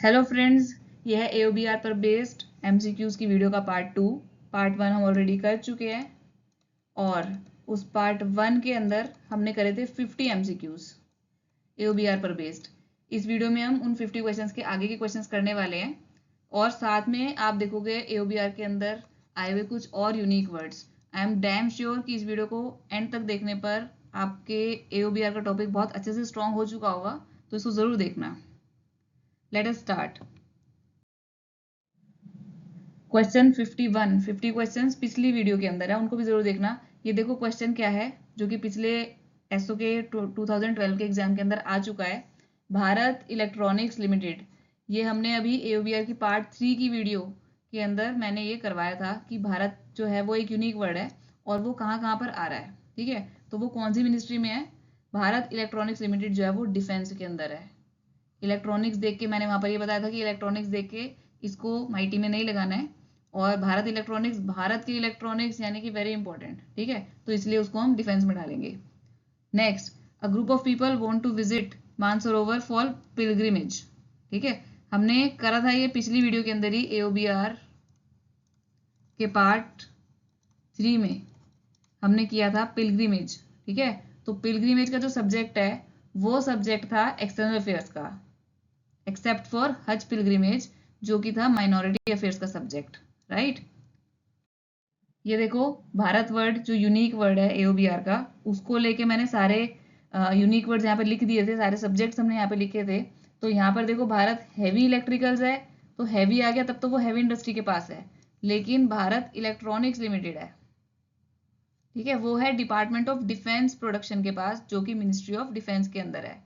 Hello friends, यह है AOBR पर बेस्ड MCQs की वीडियो का पार्ट 1 हम ऑलरेडी कर चुके हैं और उस पार्ट 1 के अंदर हमने करे थे 50 MCQs AOBR पर बेस्ड। इस वीडियो में हम उन 50 क्वेश्चंस के आगे के क्वेश्चंस करने वाले हैं और साथ में आप देखोगे AOBR के अंदर आए हुए कुछ और unique words. I am damn sure कि इस वीडियो को एंड तक देखने पर आपके AOBR का टॉपिक बहुत अच्छे से स्ट्रॉन्ग हो चुका होगा, तो इसको ज़रूर देखना। Let us start. Question 51, 50 questions पिछली वीडियो के अंदर है, उनको भी जरूर देखना। ये देखो क्वेश्चन क्या है जो कि पिछले एसओ के 2012 के एग्जाम के अंदर आ चुका है। भारत इलेक्ट्रॉनिक्स लिमिटेड, ये हमने अभी AOBR की पार्ट 3 की वीडियो के अंदर मैंने ये करवाया था कि भारत जो है वो एक यूनिक वर्ड है और वो कहाँ कहाँ पर आ रहा है। ठीक है, तो वो कौन सी मिनिस्ट्री में है? भारत इलेक्ट्रॉनिक्स लिमिटेड जो है वो डिफेंस के अंदर है। इलेक्ट्रॉनिक्स देख के मैंने वहां पर ये बताया था कि इलेक्ट्रॉनिक्स देख के इसको माइटी में नहीं लगाना है, और भारत इलेक्ट्रॉनिक्स भारत की इलेक्ट्रॉनिक्स यानी कि वेरी इंपॉर्टेंट। ठीक है, तो इसलिए उसको हम डिफेंस में डालेंगे। Next, a group of people want to visit Mansarovar for pilgrimage. ठीक है, हमने करा था ये पिछली वीडियो के अंदर ही AOBR के पार्ट 3 में हमने किया था पिलग्रिमेज। ठीक है, तो पिलग्रिमेज का जो सब्जेक्ट है वो सब्जेक्ट था एक्सटर्नल अफेयर्स का, एक्सेप्ट फॉर हज पिलग्रिमेज जो कि था माइनॉरिटी अफेयर्स का सब्जेक्ट। राइट, ये देखो भारत वर्ड जो यूनिक वर्ड है AOBR का, उसको लेके मैंने सारे यूनिक वर्ड्स यहाँ पे लिख दिए थे, सारे सब्जेक्ट्स हमने यहाँ पे लिखे थे। तो यहाँ पर देखो भारत हैवी इलेक्ट्रिकल्स है, तो हैवी आ गया तब तो वो हैवी इंडस्ट्री के पास है, लेकिन भारत इलेक्ट्रॉनिक्स लिमिटेड है। ठीक है, वो है डिपार्टमेंट ऑफ डिफेंस प्रोडक्शन के पास, जो कि मिनिस्ट्री ऑफ डिफेंस के अंदर है।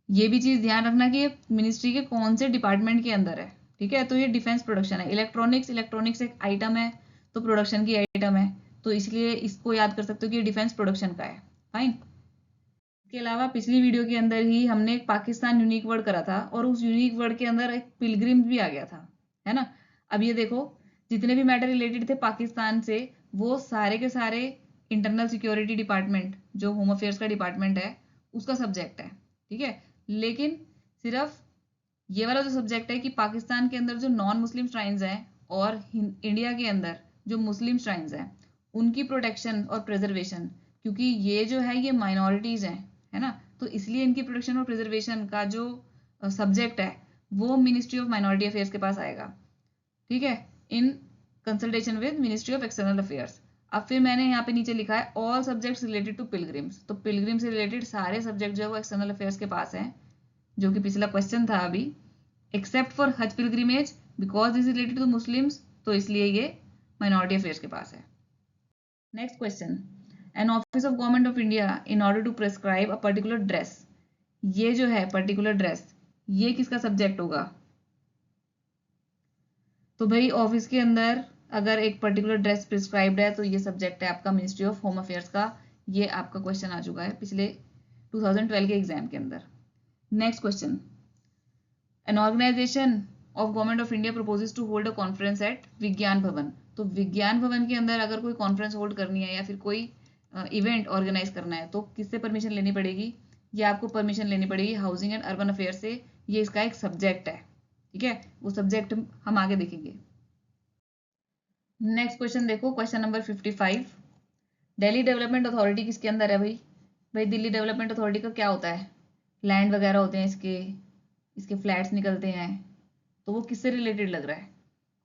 ये भी चीज ध्यान रखना कि ये मिनिस्ट्री के कौन से डिपार्टमेंट के अंदर है। ठीक है, तो ये डिफेंस प्रोडक्शन है। इलेक्ट्रॉनिक्स एक आइटम है, तो प्रोडक्शन की आइटम है, तो इसलिए इसको याद कर सकते हो कि ये डिफेंस प्रोडक्शन का है। फाइन। इसके अलावा पिछली वीडियो के अंदर ही हमने एक पाकिस्तान यूनिक वर्ड करा था और उस यूनिक वर्ड के अंदर एक पिलग्रिम भी आ गया था, है ना। अब ये देखो, जितने भी मैटर रिलेटेड थे पाकिस्तान से, वो सारे के सारे इंटरनल सिक्योरिटी डिपार्टमेंट जो होम अफेयर्स का डिपार्टमेंट है उसका सब्जेक्ट है। ठीक है, लेकिन सिर्फ ये वाला जो सब्जेक्ट है कि पाकिस्तान के अंदर जो नॉन मुस्लिम श्राइन्स हैं और इंडिया के अंदर जो मुस्लिम श्राइन्स हैं उनकी प्रोटेक्शन और प्रिजर्वेशन, क्योंकि ये जो है ये माइनॉरिटीज हैं, है ना, तो इसलिए इनकी प्रोटेक्शन और प्रिजर्वेशन का जो सब्जेक्ट है वो मिनिस्ट्री ऑफ माइनॉरिटी अफेयर्स के पास आएगा। ठीक है, in consultation with ministry of external affairs. अब फिर मैंने यहाँ पे नीचे लिखा है all subjects related to pilgrims, तो पिलग्रिम से रिलेटेड सारे सब्जेक्ट जो है वो एक्सटर्नल अफेयर्स के पास हैं, जो कि पिछला क्वेश्चन था अभी। Except for Hajj pilgrimage because this is related to Muslims, तो इसलिए ये माइनॉरिटी अफेयर्स के पास है। Next question, an office of government of India in order to prescribe a particular dress. ये जो है पर्टिकुलर ड्रेस, ये किसका सब्जेक्ट होगा? तो भाई ऑफिस के अंदर अगर एक पर्टिकुलर ड्रेस प्रिस्क्राइब्ड है तो ये सब्जेक्ट है आपका मिनिस्ट्री ऑफ होम अफेयर्स का। ये आपका क्वेश्चन आ चुका है पिछले 2012 के एग्जाम के अंदर। Next question, an organisation of government of India proposes to hold a conference at Vigyan Bhawan. तो विज्ञान भवन के अंदर अगर कोई कॉन्फ्रेंस होल्ड करनी है या फिर कोई इवेंट ऑर्गेनाइज करना है तो किससे परमिशन लेनी पड़ेगी? ये आपको परमिशन लेनी पड़ेगी हाउसिंग एंड अर्बन अफेयर से। ये इसका एक सब्जेक्ट है। ठीक है, वो सब्जेक्ट हम आगे देखेंगे। नेक्स्ट क्वेश्चन देखो, question number 55, Delhi development authority किसके अंदर है भाई? भाई दिल्ली डेवलपमेंट अथॉरिटी का क्या होता है? लैंड वगैरह होते हैं इसके, इसके फ्लैट्स निकलते हैं, तो वो किससे रिलेटेड लग रहा है?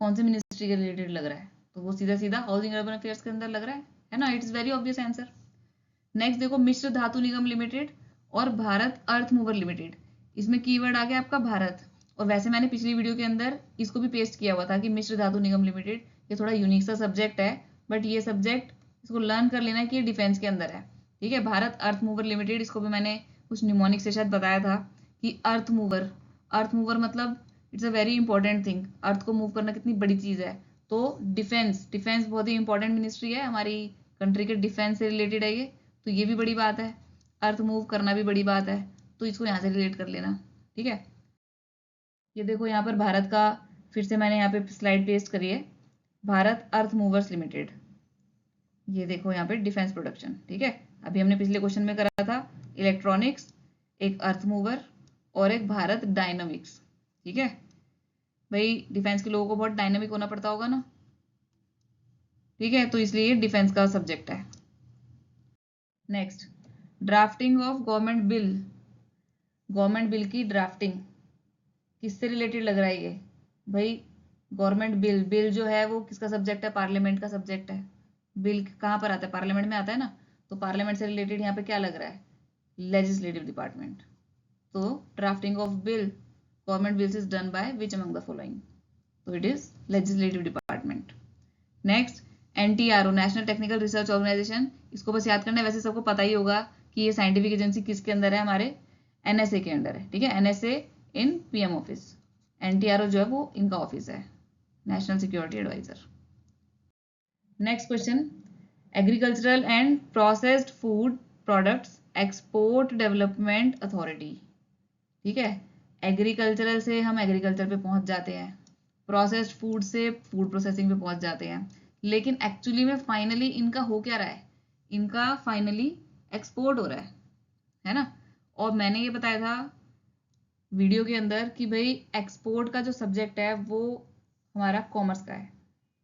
कौन से मिनिस्ट्री के रिलेटेड लग रहा है? तो वो सीधा सीधा हाउसिंग अर्बन अफेयर्स के अंदर लग रहा है ना। It is very obvious answer. Next देखो, मिश्र धातु निगम लिमिटेड और भारत अर्थ मूवर लिमिटेड, इसमें कीवर्ड आ गया आपका भारत। और वैसे मैंने पिछली वीडियो के अंदर इसको भी पेस्ट किया हुआ था कि मिश्र धातु निगम लिमिटेड, ये थोड़ा यूनिक सा सब्जेक्ट है, बट ये सब्जेक्ट इसको लर्न कर लेना कि ये डिफेंस के अंदर है। ठीक है, भारत अर्थ मूवर लिमिटेड, इसको भी मैंने कुछ निमोनिक से शायद बताया था कि अर्थ मूवर मतलब it's a very important thing. Earth को मूव करना कितनी बड़ी चीज है। तो डिफेंस बहुत ही इंपॉर्टेंट मिनिस्ट्री है, हमारी कंट्री के डिफेंस से रिलेटेड है ये, तो ये भी बड़ी बात है। अर्थ मूव करना भी बड़ी बात है, तो इसको यहाँ से रिलेट कर लेना। ठीक है, ये देखो यहाँ पर भारत का, फिर से मैंने यहाँ पे स्लाइड पेस्ट करी है, भारत अर्थ मूवर्स लिमिटेड। ये देखो यहाँ पे डिफेंस प्रोडक्शन। ठीक है, अभी हमने पिछले क्वेश्चन में करा था इलेक्ट्रॉनिक्स, एक अर्थ मूवर और एक भारत डायनामिक्स। ठीक है भाई, डिफेंस के लोगों को बहुत डायनेमिक होना पड़ता होगा ना, ठीक है, तो इसलिए डिफेंस का सब्जेक्ट है। Next, drafting of government bill. Government bill की ड्राफ्टिंग किससे रिलेटेड लग रहा है ये भाई? गवर्नमेंट बिल, बिल जो है वो किसका सब्जेक्ट है? पार्लियामेंट का सब्जेक्ट है। बिल कहाँ पर आता है? पार्लियामेंट में आता है ना, तो पार्लियामेंट से रिलेटेड यहाँ पे क्या लग रहा है? Legislative department. तो drafting of bill, government bills is done by which among the following? तो it is legislative department. Next, NTRO, national technical research organisation, इसको बस याद करना है, वैसे सबको पता ही होगा कि ये साइंटिफिक एजेंसी किसके अंदर है? हमारे एनएसए के अंदर है, ठीक है, NSA in PM office. NTRO जो है वो इनका ऑफिस है, national security adviser. Next question, agricultural and processed food products export development authority. ठीक है, एग्रीकल्चरल से हम एग्रीकल्चर पे पहुंच जाते हैं, प्रोसेस्ड फूड से फूड प्रोसेसिंग पे पहुंच जाते हैं, लेकिन एक्चुअली में फाइनली इनका हो क्या रहा है? इनका फाइनली एक्सपोर्ट हो रहा है ना। और मैंने ये बताया था वीडियो के अंदर कि भाई एक्सपोर्ट का जो सब्जेक्ट है वो हमारा कॉमर्स का है,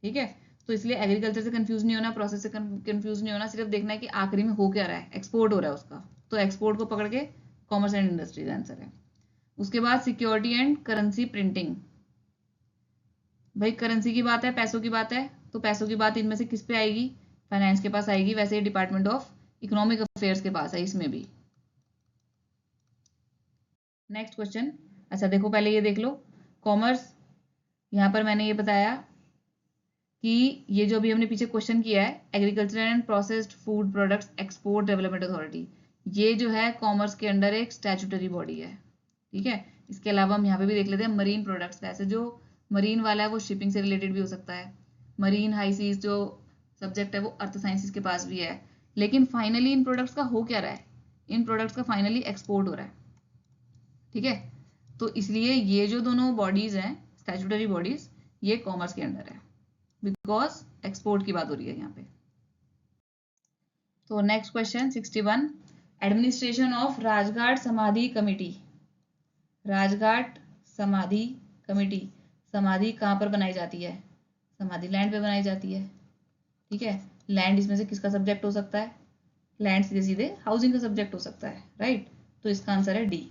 ठीक है, तो इसलिए एग्रीकल्चर से कंफ्यूज नहीं होना, प्रोसेस से कंफ्यूज नहीं होना, सिर्फ देखना है कि आखिरी में हो क्या रहा है, एक्सपोर्ट हो रहा है उसका, तो एक्सपोर्ट को पकड़ के कॉमर्स एंड इंडस्ट्रीज आंसर है। उसके बाद सिक्योरिटी एंड करेंसी प्रिंटिंग, भाई करेंसी की बात है, पैसों की बात है, तो पैसों की बात इनमें से किस पे आएगी? फाइनेंस के पास आएगी, वैसे ही डिपार्टमेंट ऑफ इकोनॉमिक अफेयर्स के पास है इसमें भी। नेक्स्ट क्वेश्चन, अच्छा देखो पहले ये देख लो, कॉमर्स, यहाँ पर मैंने ये बताया कि ये जो अभी हमने पीछे क्वेश्चन किया है, agriculture and processed food products export development authority, ये जो है कॉमर्स के अंडर एक स्टैट्यूटरी बॉडी है, ठीक है। इसके अलावा हम यहाँ पे भी देख लेते हैं मरीन प्रोडक्ट्स, वैसे जो मरीन वाला है वो शिपिंग से रिलेटेड भी हो सकता है, मरीन हाई सीज जो सब्जेक्ट है वो अर्थ साइंसेस के पास भी है, लेकिन फाइनली इन प्रोडक्ट्स का हो क्या रहा है? इन प्रोडक्ट्स का फाइनली एक्सपोर्ट हो रहा है, ठीक है, तो इसलिए ये जो दोनों बॉडीज हैं स्टैट्यूटरी बॉडीज, ये कॉमर्स के अंडर है, बिकॉज एक्सपोर्ट की बात हो रही है यहाँ पे। तो next question 61, administration of Rajghat समाधि कमेटी। राजघाट समाधि कमेटी, समाधि कहाँ पर बनाई जाती है? समाधि लैंड पे बनाई जाती है, ठीक है। लैंड इसमें से किसका सब्जेक्ट हो सकता है? लैंड सीधे सीधे हाउसिंग का सब्जेक्ट हो सकता है, राइट, तो इसका आंसर है डी।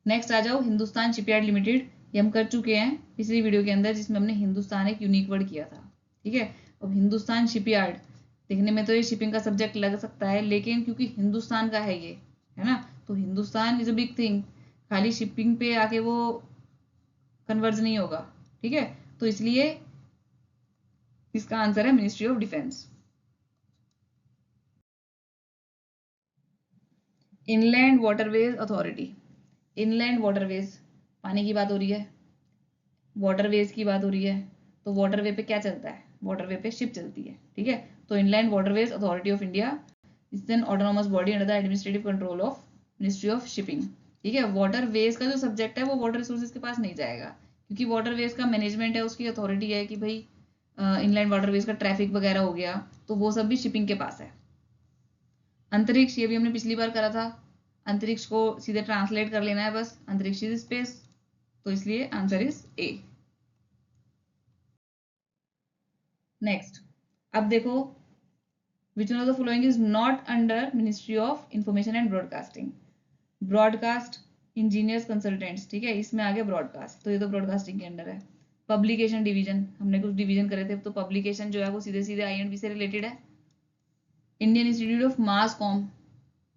नेक्स्ट आ जाओ, हिंदुस्तान शिपयार्ड लिमिटेड, ये हम कर चुके हैं पिछली वीडियो के अंदर जिसमें हमने हिंदुस्तान एक यूनिक वर्ड किया था, ठीक है। अब हिंदुस्तान शिपयार्ड, देखने में तो ये शिपिंग का सब्जेक्ट लग सकता है, लेकिन क्योंकि हिंदुस्तान का है ये, है ना, तो Hindustan is a big thing, खाली शिपिंग पे आके वो कन्वर्ज नहीं होगा, ठीक है, तो इसलिए इसका आंसर है ministry of defence. Inland waterways authority, inland waterways, पानी की बात हो रही है, वाटरवेज की बात हो रही है, तो वाटरवे पे क्या चलता है? वाटरवे पे शिप चलती है, ठीक है, तो inland waterways authority of India is an autonomous body under the administrative control of ministry of shipping, ठीक है। वाटरवेज का जो सब्जेक्ट है वो वाटर रिसोर्सेज के पास नहीं जाएगा, क्योंकि वाटरवेज का मैनेजमेंट है, उसकी अथॉरिटी है कि भाई इनलैंड वाटरवेज का ट्रैफिक वगैरह हो गया, तो वो सब भी शिपिंग के पास है। अंतरिक्ष, ये भी हमने पिछली बार करा था, अंतरिक्ष को सीधे ट्रांसलेट कर लेना है बस, अंतरिक्ष इज स्पेस, तो इसलिए आंसर इज ए। नेक्स्ट, अब देखो, which one of the following is not under ministry of information and broadcasting? Broadcast engineers consultants, ठीक है, इसमें आ गया ब्रॉडकास्ट, तो ये तो ब्रॉडकास्टिंग के अंडर है। पब्लिकेशन डिवीजन, हमने कुछ डिवीजन करे थे, तो पब्लिकेशन जो है वो सीधे सीधे आई से रिलेटेड है। Indian institute of mass com,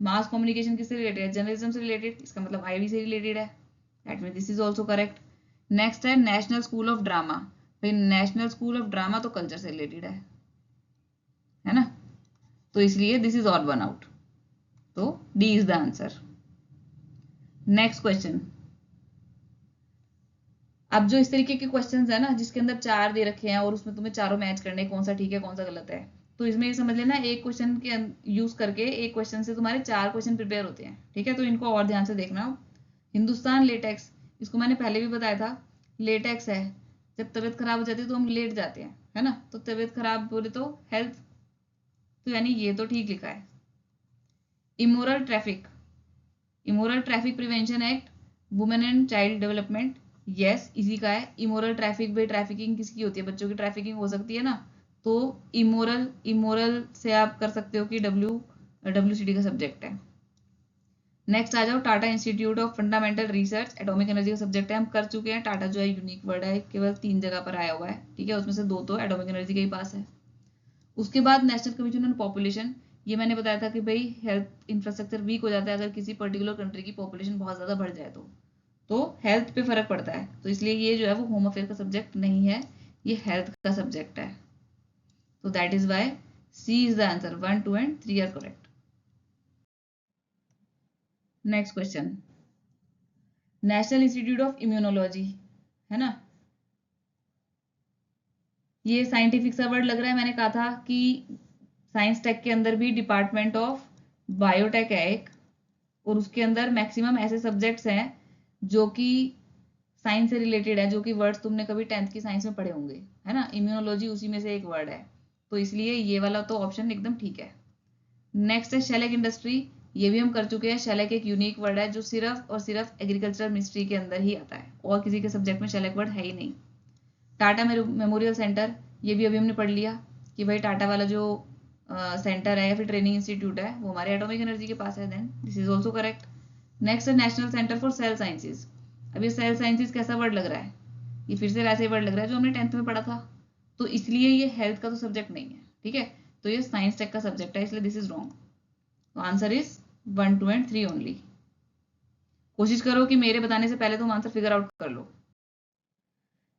mass communication किससे रिलेटेड है? जर्नलिज्म से रिलेटेड, इसका मतलब आईवी से रिलेटेड है, that mean this is also correct. Next है नेशनल स्कूल ऑफ ड्रामा, भाई नेशनल स्कूल ऑफ ड्रामा तो कल्चर से रिलेटेड है ना, तो इसलिए this is odd one out, तो D is the answer. Next question, अब जो इस तरीके के क्वेश्चंस है ना जिसके अंदर 4 दे रखे हैं और उसमें तुम्हें चारों मैच करने, कौन सा ठीक है कौन सा गलत है, तो इसमें ये समझ लेना एक क्वेश्चन के यूज करके एक क्वेश्चन से तुम्हारे 4 क्वेश्चन प्रिपेयर होते हैं, ठीक है, तो इनको और ध्यान से देखना। हिंदुस्तान लेटेक्स, इसको मैंने पहले भी बताया था, लेटेक्स है, जब तबीयत खराब हो जाती है तो हम लेट जाते हैं, है ना, तो तबीयत खराब बोले तो हेल्थ, तो यानी ये तो ठीक लिखा है। Immoral traffic, immoral traffic prevention act, women and child development, yes, इसी का है। इमोरल ट्रैफिक, भाई ट्रैफिकिंग किसकी होती है? बच्चों की ट्रैफिकिंग हो सकती है ना, तो इमोरल, इमोरल से आप कर सकते हो कि WCD का सब्जेक्ट है। नेक्स्ट आ जाओ, Tata institute of fundamental research, atomic energy का सब्जेक्ट है, हम कर चुके हैं। टाटा जो है यूनिक वर्ड है, केवल 3 जगह पर आया हुआ है, ठीक है, उसमें से 2 तो एटॉमिक एनर्जी के ही पास है। उसके बाद नेशनल कमीशन ऑन पॉपुलेशन, ये मैंने बताया था कि भाई हेल्थ इंफ्रास्ट्रक्चर वीक हो जाता है अगर किसी पर्टिकुलर कंट्री की पॉपुलेशन बहुत ज़्यादा बढ़ जाए तो हेल्थ पे फर्क पड़ता है, तो इसलिए ये जो है वो होम अफेयर का सब्जेक्ट नहीं है, ये हेल्थ का सब्जेक्ट है। तो that is why C is the answer, 1, 2 and 3 are correct. Next question, national institute of immunology, है ना, ये साइंटिफिक सा वर्ड लग रहा है। मैंने कहा था कि साइंस टेक के अंदर भी डिपार्टमेंट ऑफ बायोटेक है एक, और उसके अंदर मैक्सिमम ऐसे सब्जेक्ट्स हैं जो कि साइंस से रिलेटेड है, जो कि वर्ड्स तुमने कभी 10th की साइंस में पढ़े होंगे, है ना, इम्यूनोलॉजी उसी में से एक वर्ड है, तो इसलिए ये वाला तो ऑप्शन एकदम ठीक है। नेक्स्ट है शेलेक इंडस्ट्री, ये भी हम कर चुके हैं। शेलेक एक यूनिक वर्ड है जो सिर्फ और सिर्फ एग्रीकल्चर मिनिस्ट्री के अंदर ही आता है, और किसी के सब्जेक्ट में शेलेक वर्ड है ही नहीं। टाटा मेमोरियल सेंटर, ये भी अभी हमने पढ़ लिया कि भाई टाटा वाला जो सेंटर है या फिर ट्रेनिंग इंस्टीट्यूट है वो हमारे एटॉमिक एनर्जी के पास है, then this is also correct. Next है national centre for cell sciences. अब ये सेल साइंसेज कैसा वर्ड लग रहा है? ये फिर से वैसे ही वर्ड लग रहा है जो हमने 10th में पढ़ा था, तो इसलिए ये हेल्थ का तो सब्जेक्ट नहीं है, ठीक है, तो ये साइंस टेक का सब्जेक्ट है, इसलिए दिस इज रॉन्ग। तो आंसर इज 1, 2 एंड 3 ओनली। कोशिश करो कि मेरे बताने से पहले तुम आंसर फिगर आउट कर लो।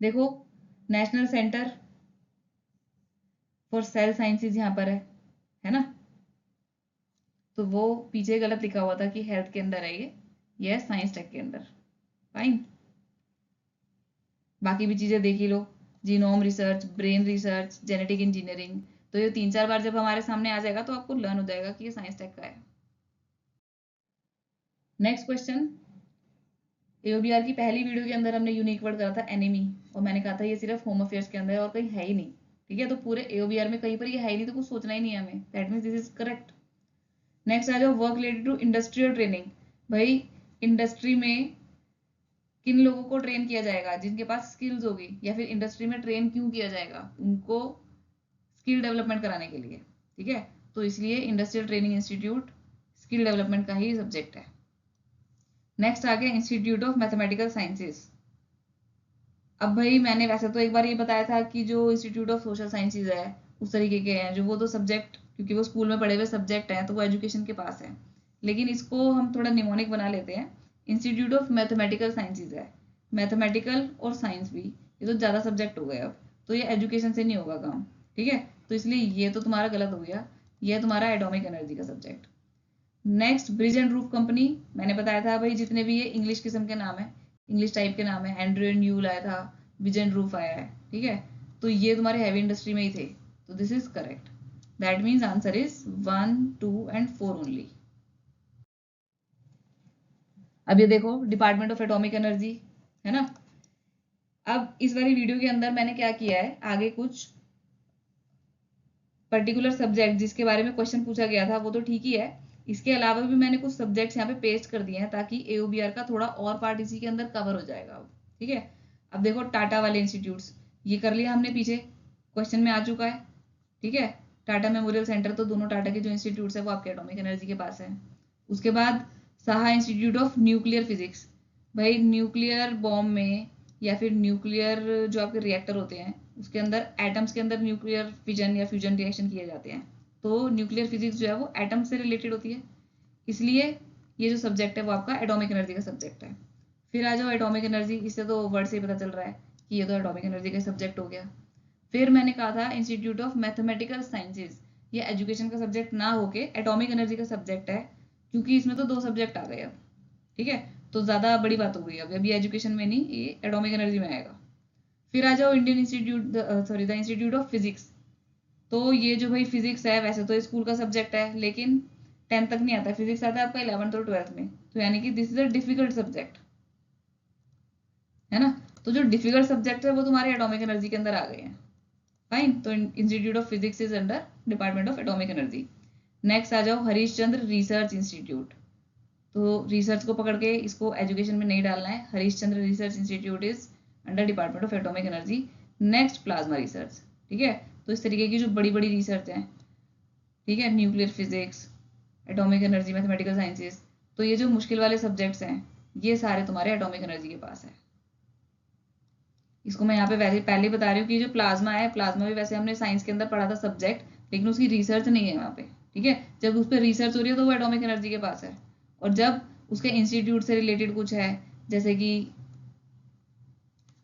देखो, national centre for cell sciences यहाँ पर है ना, तो वो पीछे गलत लिखा हुआ था कि हेल्थ के अंदर है ये साइंस टेक के अंदर, फाइन। बाकी भी चीजें देख ही लो, genome research, brain research, genetic engineering, तो ये 3-4 बार जब हमारे सामने आ जाएगा तो आपको लर्न हो जाएगा कि ये साइंस टेक का है। नेक्स्ट क्वेश्चन, एओबीआर की पहली वीडियो के अंदर हमने यूनिक वर्ड करा था एनिमी, और मैंने कहा था ये सिर्फ होम अफेयर्स के अंदर है और कहीं है ही नहीं, ठीक है, तो पूरे एओबीआर में कहीं पर ये है ही नहीं, तो कुछ सोचना ही नहीं है हमें, that means this is correct. Next आ जाओ, work related to industrial training, भाई इंडस्ट्री में किन लोगों को ट्रेन किया जाएगा? जिनके पास स्किल्स होगी, या फिर इंडस्ट्री में ट्रेन क्यों किया जाएगा? उनको स्किल डेवलपमेंट कराने के लिए, ठीक है, तो इसलिए industrial training institute skill development का ही सब्जेक्ट है। नेक्स्ट आ गया इंस्टीट्यूट ऑफ मैथमेटिकल साइंसेज। अब भाई मैंने वैसे तो एक बार ये बताया था कि जो इंस्टीट्यूट ऑफ सोशल साइंसेज है उस तरीके के हैं, जो वो तो सब्जेक्ट, क्योंकि वो स्कूल में पढ़े हुए सब्जेक्ट हैं तो वो एजुकेशन के पास है, लेकिन इसको हम थोड़ा निमोनिक बना लेते हैं, इंस्टीट्यूट ऑफ मैथमेटिकल साइंसेज है, मैथमेटिकल और साइंस भी, ये तो ज़्यादा सब्जेक्ट हो गए अब, तो ये एजुकेशन से नहीं होगा काम, ठीक है, तो इसलिए ये तो तुम्हारा गलत हो गया, ये तुम्हारा एटॉमिक एनर्जी का subject. Next, bridge and roof company, मैंने बताया था भाई जितने भी ये इंग्लिश किस्म के नाम है, इंग्लिश टाइप के नाम है, एंड्रयू एंड यूल आया था, ब्रिज एंड रूफ आया है, ठीक है, तो ये तुम्हारे हैवी इंडस्ट्री में ही थे, तो this is correct, that means answer is 1, 2 and 4 only. अब ये देखो, डिपार्टमेंट ऑफ एटॉमिक एनर्जी, है ना, अब इस वाली वीडियो के अंदर मैंने क्या किया है, आगे कुछ पर्टिकुलर सब्जेक्ट जिसके बारे में क्वेश्चन पूछा गया था वो तो ठीक ही है, इसके अलावा भी मैंने कुछ सब्जेक्ट्स यहाँ पे पेस्ट कर दिए हैं ताकि एओबीआर का थोड़ा और पार्ट इसी के अंदर कवर हो जाएगा अब, ठीक है। अब देखो, टाटा वाले इंस्टीट्यूट्स, ये कर लिया हमने, पीछे क्वेश्चन में आ चुका है, ठीक है, टाटा मेमोरियल सेंटर, तो दोनों टाटा के जो इंस्टीट्यूट्स है वो आपके एटॉमिक एनर्जी के पास है। उसके बाद Saha institute of nuclear physics, भाई न्यूक्लियर बॉम्ब में या फिर न्यूक्लियर जो आपके रिएक्टर होते हैं उसके अंदर एटम्स के अंदर न्यूक्लियर फिजन या फ्यूजन रिएक्शन किए जाते हैं, तो न्यूक्लियर फिजिक्स जो है वो एटम से रिलेटेड होती है, इसलिए ये जो सब्जेक्ट है वो आपका एटॉमिक एनर्जी का सब्जेक्ट है। फिर आ जाओ एटॉमिक एनर्जी, इससे तो वर्ड से ही पता चल रहा है कि ये तो एटॉमिक एनर्जी का सब्जेक्ट हो गया। फिर मैंने कहा था इंस्टीट्यूट ऑफ मैथमेटिकल साइंसेज, ये एजुकेशन का सब्जेक्ट ना होके एटॉमिक एनर्जी का सब्जेक्ट है, क्योंकि इसमें तो 2 सब्जेक्ट आ गए अब, ठीक है, तो ज़्यादा बड़ी बात हो गई, अब अभी एजुकेशन में नहीं, ये एटॉमिक एनर्जी में आएगा। फिर आ जाओ Indian institute, sorry the institute of physics, तो ये जो भाई फिजिक्स है वैसे तो स्कूल का सब्जेक्ट है, लेकिन 10th तक नहीं आता, फिजिक्स आता है आपका 11th और 12th में, तो यानी कि this is a difficult subject, है ना, तो जो डिफिकल्ट सब्जेक्ट है वो तुम्हारे एटॉमिक एनर्जी के अंदर आ गए हैं, फाइन, तो institute of physics is under department of atomic energy. Next आ जाओ हरीश चंद्र रिसर्च इंस्टीट्यूट, तो रिसर्च को पकड़ के इसको एजुकेशन में नहीं डालना है। Harishchandra research institute is under department of atomic energy. Next plasma research, ठीक है। तो इस तरीके की जो बड़ी बड़ी रिसर्च है, ठीक है, nuclear physics, atomic energy, mathematical sciences, तो ये जो मुश्किल वाले सब्जेक्ट्स हैं ये सारे तुम्हारे एटॉमिक एनर्जी के पास है। इसको मैं यहाँ पे वैसे पहले बता रही हूँ कि जो प्लाज्मा है, प्लाज्मा भी वैसे हमने साइंस के अंदर पढ़ा था सब्जेक्ट, लेकिन उसकी रिसर्च नहीं है वहाँ पे, ठीक है। जब उस पर रिसर्च हो रही है तो वो एटॉमिक एनर्जी के पास है, और जब उसके इंस्टीट्यूट से रिलेटेड कुछ है, जैसे कि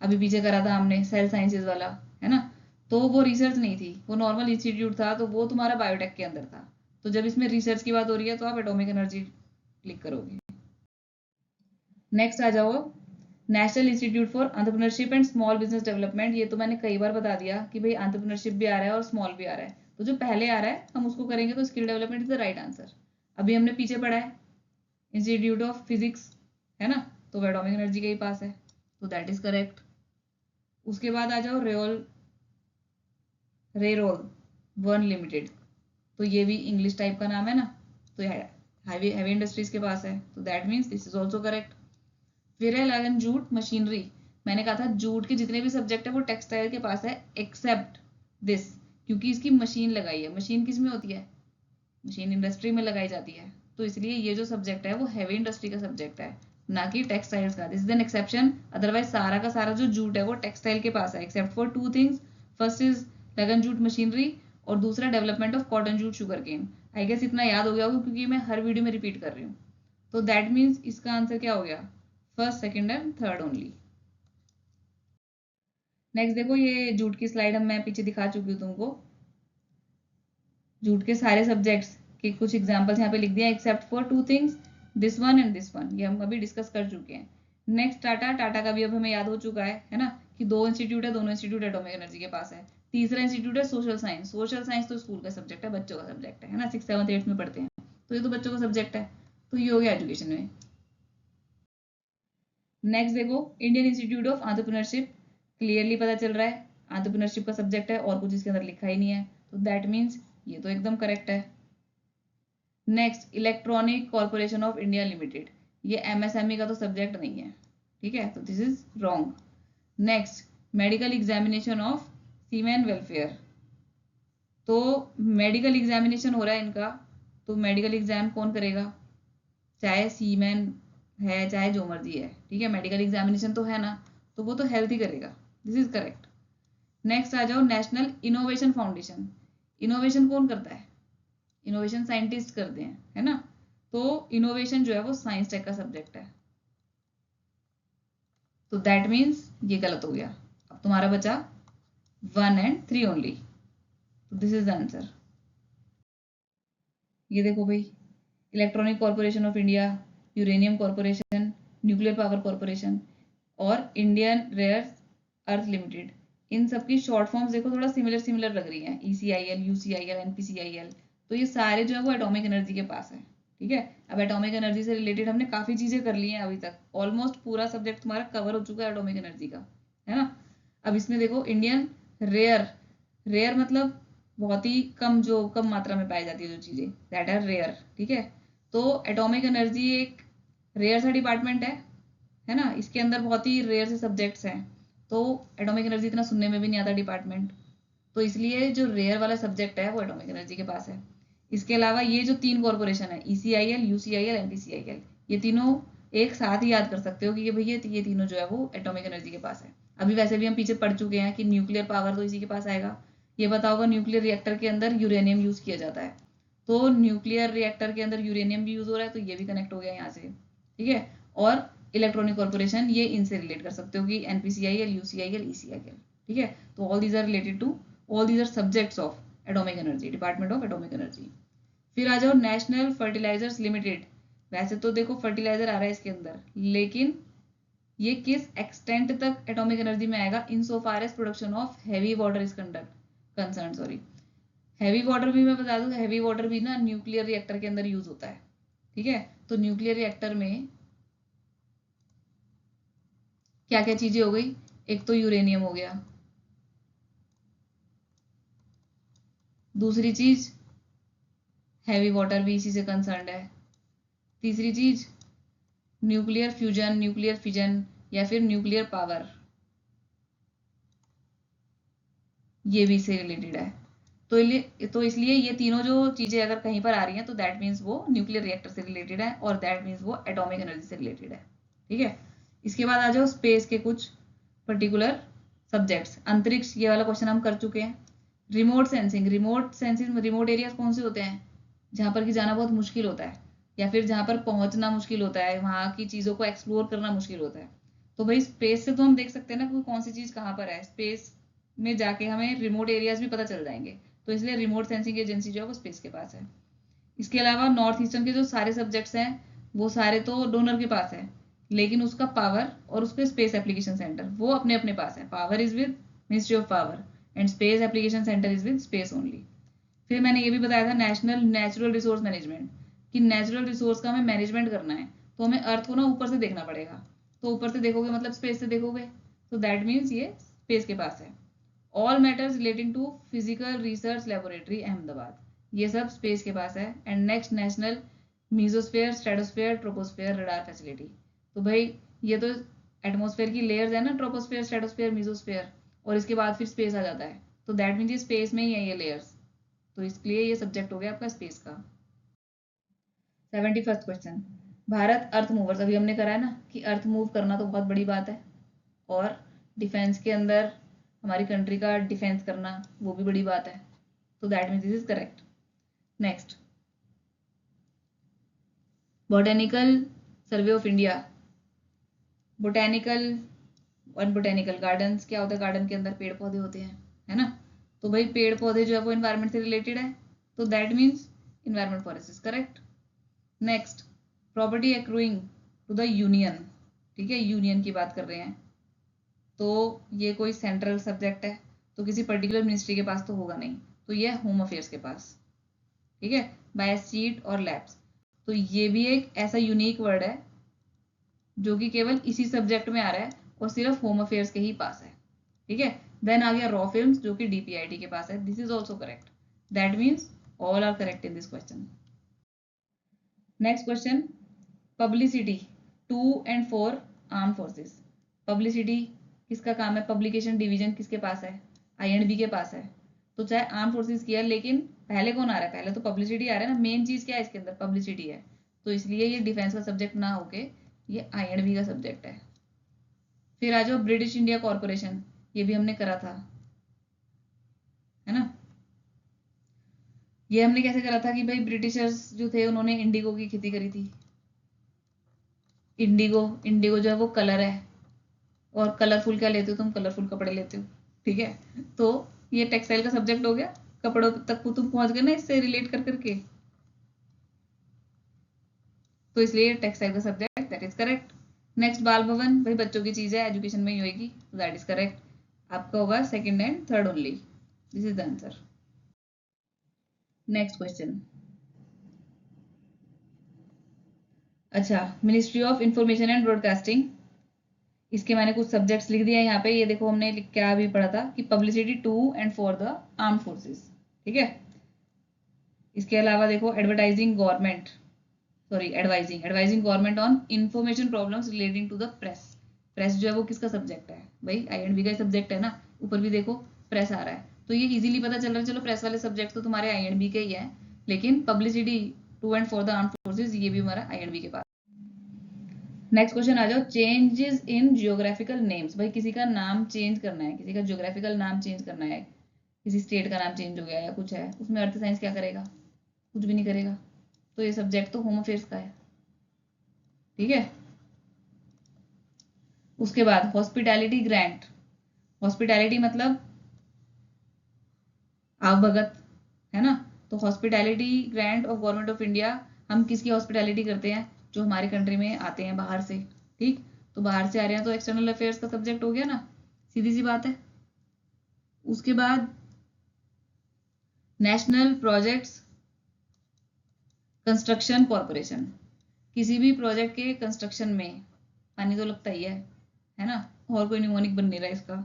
अभी पीछे करा था हमने सेल साइंसेज वाला, है ना, तो वो रिसर्च नहीं थी, वो नॉर्मल इंस्टीट्यूट था, तो वो तुम्हारा बायोटेक के अंदर था। तो जब इसमें रिसर्च की बात हो रही है तो आप एटॉमिक एनर्जी क्लिक करोगे। नेक्स्ट आ जाओ, national institute for entrepreneurship and small business development. ये तो मैंने कई बार बता दिया कि भाई एंटरप्रेन्योरशिप भी आ रहा है और स्मॉल भी आ रहा है, तो जो पहले आ रहा है हम उसको करेंगे, तो skill development is the right answer. अभी हमने पीछे पढ़ा है इंस्टीट्यूट ऑफ फिजिक्स, है ना, तो वो एटॉमिक एनर्जी के ही पास है, तो दैट इज करेक्ट। उसके बाद आ जाओ रेरोल वन लिमिटेड, तो ये भी इंग्लिश टाइप का नाम है ना, तो हैवी हैवी इंडस्ट्रीज के पास है, तो that means this is also correct. फिर है लगन जूट मशीनरी। मैंने कहा था जूट के जितने भी सब्जेक्ट है वो टेक्सटाइल के पास है एक्सेप्ट दिस, क्योंकि इसकी मशीन लगाई है। मशीन किस में होती है? मशीन इंडस्ट्री में लगाई जाती है, तो इसलिए ये जो सब्जेक्ट है वो हैवी इंडस्ट्री का सब्जेक्ट है, ना कि टेक्सटाइल्स का। This is an exception, otherwise सारा का सारा जो जूट है वो टेक्सटाइल के पास है, except for two things. First is Lagan jute machinery, और दूसरा development of cotton jute sugar cane. I guess इतना याद हो गया होगा क्योंकि मैं हर वीडियो में रिपीट कर रही हूँ। तो दैट मीन्स इसका आंसर क्या हो गया? First, second and third only. Next देखो, ये जूट की स्लाइड हम मैं पीछे दिखा चुकी हूँ तुमको। जूट के सारे सब्जेक्ट्स के कुछ एग्जांपल्स यहाँ पे लिख दिया, accept for two things, this one and this one, ये हम अभी डिस्कस कर चुके हैं। नेक्स्ट टाटा, टाटा का भी अब हमें याद हो चुका है ना, कि दो इंस्टीट्यूट है, दोनों इंस्टीट्यूट एटॉमिक एनर्जी के पास है। तीसरा इंस्टीट्यूट है सोशल साइंस। सोशल साइंस तो स्कूल का सब्जेक्ट है, बच्चों का सब्जेक्ट है ना, 6th 7th 8th में पढ़ते हैं, तो ये तो बच्चों का सब्जेक्ट है, तो ये हो गया एजुकेशन में। नेक्स्ट देखो, Indian institute of entrepreneurship, clearly पता चल रहा है एंटरप्रेन्योरशिप का सब्जेक्ट है, और कुछ इसके अंदर लिखा ही नहीं है, तो दैट मीन्स ये तो एकदम करेक्ट है। Next, electronic corporation of India limited, ये एमएसएमई का तो सब्जेक्ट नहीं है, ठीक है, तो this is wrong. Next, medical examination of seamen welfare, तो मेडिकल एग्जामिनेशन हो रहा है इनका, तो मेडिकल एग्जाम कौन करेगा? चाहे सीमेन है चाहे जो मर्जी है, ठीक है, मेडिकल एग्जामिनेशन तो है ना, तो वो तो हेल्थ ही करेगा, दिस इज करेक्ट। नेक्स्ट आ जाओ, नेशनल इनोवेशन फाउंडेशन। इनोवेशन कौन करता है? इनोवेशन साइंटिस्ट करते हैं, है ना, तो इनोवेशन जो है वो साइंस टेक का सब्जेक्ट है, तो दैट मीन्स ये गलत हो गया। अब तुम्हारा बचा 1 and 3 ओनली, तो दिस इज द आंसर। ये देखो भाई, electronic corporation of India, uranium corporation, nuclear power corporation और इंडियन रेयर अर्थ लिमिटेड, इन सब की शॉर्ट फॉर्म्स देखो थोड़ा सिमिलर सिमिलर लग रही हैं, ECIL, UCIL, NPCIL, तो ये सारे जो है वो एटॉमिक एनर्जी के पास है, ठीक है। अब एटॉमिक एनर्जी से रिलेटेड हमने काफी चीजें कर ली हैं अभी तक, ऑलमोस्ट पूरा सब्जेक्ट तुम्हारा कवर हो चुका है एटॉमिक एनर्जी का, है ना। अब इसमें देखो, इंडियन रेयर, रेयर मतलब बहुत ही कम, जो कम मात्रा में पाई जाती है जो चीजें, दैट आर रेयर, ठीक है। तो एटॉमिक एनर्जी एक रेयर सा डिपार्टमेंट है ना, इसके अंदर बहुत ही रेयर से सब्जेक्ट्स हैं, तो एटॉमिक एनर्जी इतना सुनने में भी नहीं आता डिपार्टमेंट, तो इसलिए जो रेयर वाला सब्जेक्ट है वो एटॉमिक एनर्जी के पास है। इसके अलावा ये जो 3 कॉर्पोरेशन है, ECIL, UCIL, NPCIL, ये तीनों एक साथ ही याद कर सकते हो कि भैया ये तीनों जो है वो एटॉमिक एनर्जी के पास है। अभी वैसे भी हम पीछे पढ़ चुके हैं कि न्यूक्लियर पावर तो इसी के पास आएगा। ये बताओ, होगा न्यूक्लियर रिएक्टर के अंदर यूरेनियम यूज किया जाता है, तो न्यूक्लियर रिएक्टर के अंदर यूरेनियम भी यूज हो रहा है, तो ये भी कनेक्ट हो गया यहाँ से, ठीक है। और इलेक्ट्रॉनिक कॉर्पोरेशन, ये इनसे रिलेट कर सकते हो कि NPCIL, UCIL, ECIL, ठीक है। तो all these are related to, all these are subjects of atomic energy, department of atomic energy. फिर आ जाओ नेशनल फर्टिलाइजर्स लिमिटेड। वैसे तो देखो फर्टिलाइजर आ रहा है इसके अंदर, लेकिन ये किस एक्सटेंट तक एटॉमिक एनर्जी में आएगा? In so far as production of heavy water is concern, sorry, heavy water भी मैं बता दूं, हैवी वाटर भी ना न्यूक्लियर रिएक्टर के अंदर यूज होता है, ठीक है। तो न्यूक्लियर रिएक्टर में क्या क्या चीजें हो गई? एक तो यूरेनियम हो गया, दूसरी चीज हैवी वाटर भी इसी से कंसर्न है, तीसरी चीज न्यूक्लियर फ्यूजन, न्यूक्लियर फिजन या फिर न्यूक्लियर पावर, ये भी इससे रिलेटेड है। तो इसलिए ये तीनों जो चीजें अगर कहीं पर आ रही हैं तो दैट मीन्स वो न्यूक्लियर रिएक्टर से रिलेटेड है और दैट मीन्स वो एटॉमिक एनर्जी से रिलेटेड है। ठीक है, इसके बाद आ जाओ स्पेस के कुछ पर्टिकुलर सब्जेक्ट्स। अंतरिक्ष, ये वाला क्वेश्चन हम कर चुके हैं। रिमोट सेंसिंग, रिमोट एरियाज कौन से होते हैं? जहाँ पर कि जाना बहुत मुश्किल होता है या फिर जहाँ पर पहुंचना मुश्किल होता है, वहाँ की चीज़ों को एक्सप्लोर करना मुश्किल होता है। तो भाई स्पेस से तो हम देख सकते हैं ना कोई कौन सी चीज़ कहाँ पर है। स्पेस में जाके हमें रिमोट एरियाज भी पता चल जाएंगे, तो इसलिए रिमोट सेंसिंग एजेंसी जो है वो स्पेस के पास है। इसके अलावा नॉर्थ ईस्टर्न के जो सारे सब्जेक्ट्स हैं वो सारे तो डोनर के पास है, लेकिन उसका पावर और उसके स्पेस एप्लीकेशन सेंटर वो अपने अपने पास है। Power is with ministry of power and space application centre is with space only. फिर मैंने ये भी बताया था नेशनल नेचुरल रिसोर्स मैनेजमेंट, कि नेचुरल रिसोर्स का हमें मैनेजमेंट करना है तो हमें अर्थ को ना ऊपर से देखना पड़ेगा। तो ऊपर से देखोगे मतलब स्पेस से देखोगे, तो दैट मीन्स ये स्पेस के पास है। All matters relating to physical research laboratory Ahmedabad, ये सब स्पेस के पास है। And next national mesosphere stratosphere troposphere radar facility, तो भाई ये तो एटमोस्फेयर की लेयर्स है ना, ट्रोपोस्फेयर स्ट्रेटोस्फेयर मीजोस्फेयर, और इसके बाद फिर स्पेस आ जाता है, तो दैट मीन्स ये स्पेस में ही है ये लेयर्स, तो इसलिए ये सब्जेक्ट हो गया आपका स्पेस का। 71st क्वेश्चन, भारत अर्थ मूवर्स, अभी हमने करा है ना कि अर्थ मूव करना तो बहुत बड़ी बात है, और डिफेंस के अंदर हमारी कंट्री का डिफेंस करना वो भी बड़ी बात है, तो that means this is correct. Next, botanical survey of India, botanical और बोटेनिकल गार्डन्स क्या होता है? गार्डन के अंदर पेड़ पौधे होते हैं, है ना? तो भाई पेड़ पौधे जो है वो इन्वायरमेंट से रिलेटेड है, तो that means environment forest is correct. Next, property accruing to the union, ठीक है, यूनियन की बात कर रहे हैं, तो ये कोई सेंट्रल सब्जेक्ट है, तो किसी पर्टिकुलर मिनिस्ट्री के पास तो होगा नहीं, तो ये होम अफेयर्स के पास, ठीक है, बाय सीट और लैब्स। तो ये भी एक ऐसा यूनिक वर्ड है जो कि केवल इसी सब्जेक्ट में आ रहा है और सिर्फ होम अफेयर्स के ही पास है, ठीक है। देन आ गया रॉ फिल्म्स जो कि डीपीआईटी के पास है, this is also correct, that means all are correct in this question. Next question, publicity 2 and 4 arm forces, publicity किसका काम है? पब्लिकेशन डिवीजन किसके पास है? आईएनबी के पास है। तो चाहे आर्म फोर्सेस की है, लेकिन पहले कौन आ रहा है? पहले तो पब्लिसिटी आ रहा है ना, मेन चीज क्या है इसके अंदर? पब्लिसिटी है, तो इसलिए ये डिफेंस का सब्जेक्ट ना होके ये आईएनबी का सब्जेक्ट है। फिर आ जाओ ब्रिटिश इंडिया कॉर्पोरेशन, ये भी हमने करा था, है ना? ये हमने कैसे करा था कि भाई ब्रिटिशर्स जो थे उन्होंने इंडिगो की खेती करी थी। इंडिगो, इंडिगो जो है वो कलर है, और कलरफुल क्या लेते हो तुम? कलरफुल कपड़े लेते हो, ठीक है। तो ये टेक्सटाइल का सब्जेक्ट हो गया, कपड़ों तक को तुम पहुंच गए ना इससे रिलेट कर करके, तो इसलिए टेक्सटाइल का subject, that is correct. Next, बाल भवन, भाई बच्चों की चीज है, एजुकेशन में ही होगी, दैट इज करेक्ट। आपका होगा second and third only, this is the answer. Next question, अच्छा, ministry of information and broadcasting, इसके मैंने कुछ सब्जेक्ट्स लिख दिया यहाँ पे, ये देखो हमने क्या भी पढ़ा था कि publicity 2 and 4 the arm forces, ठीक है। इसके अलावा देखो advertising government, sorry advising government on information problems relating to the press, press जो है वो किसका सब्जेक्ट है? भाई आईएनबी का सब्जेक्ट है ना, ऊपर भी देखो प्रेस आ रहा है, तो ये इजीली पता चल रहा है, चलो प्रेस वाले सब्जेक्ट तो तुम्हारे आईएनबी के ही है, लेकिन publicity 2 and 4 the arm forces ये भी हमारा आईएनबी के पास। नेक्स्ट क्वेश्चन आ जाओ, चेंजेस इन जियोग्राफिकल नेम्स, भाई किसी का नाम चेंज करना है, किसी का जियोग्राफिकल नाम चेंज करना है, किसी स्टेट का नाम चेंज हो गया या कुछ है, उसमें अर्थ साइंस क्या करेगा? कुछ भी नहीं करेगा, तो ये सब्जेक्ट तो होम अफेयर्स का है, ठीक है। उसके बाद हॉस्पिटैलिटी ग्रांट, हॉस्पिटैलिटी मतलब आवभगत, है ना? तो hospitality grant of government of India, हम किसकी हॉस्पिटैलिटी करते हैं? जो हमारी कंट्री में आते हैं बाहर से, ठीक, तो बाहर से आ रहे हैं तो एक्सटर्नल अफेयर्स का सब्जेक्ट हो गया ना, सीधी सी बात है। उसके बाद नेशनल प्रोजेक्ट्स कंस्ट्रक्शन कॉरपोरेशन, किसी भी प्रोजेक्ट के कंस्ट्रक्शन में पानी तो लगता ही है ना, और कोई निमोनिक बन नहीं रहा इसका,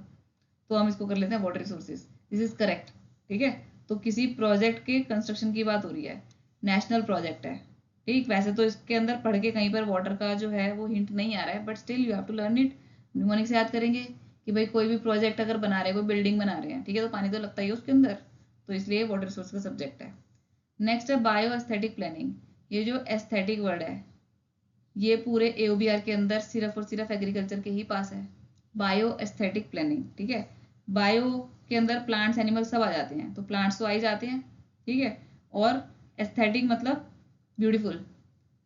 तो हम इसको कर लेते हैं water resources, this is correct, ठीक है। तो किसी प्रोजेक्ट के कंस्ट्रक्शन की बात हो रही है, नेशनल प्रोजेक्ट है, ठीक, वैसे तो इसके अंदर पढ़ के कहीं पर वाटर का जो है वो हिंट नहीं आ रहा है, but still you have to learn it. Mnemonic से याद करेंगे कि भाई कोई भी प्रोजेक्ट अगर बना रहे हैं, कोई बिल्डिंग बना रहे हैं, ठीक है, तो पानी तो लगता ही है उसके अंदर, तो इसलिए वाटर रिसोर्स का सब्जेक्ट है। नेक्स्ट है बायो एस्थेटिक प्लानिंग। ये जो एस्थेटिक वर्ड है ये पूरे AOBR के अंदर सिर्फ और सिर्फ एग्रीकल्चर के ही पास है, बायो एस्थेटिक प्लानिंग। ठीक है, बायो के अंदर प्लांट्स एनिमल सब आ जाते हैं, तो प्लांट्स तो आ ही जाते हैं, ठीक है, और एस्थेटिक मतलब ब्यूटीफुल,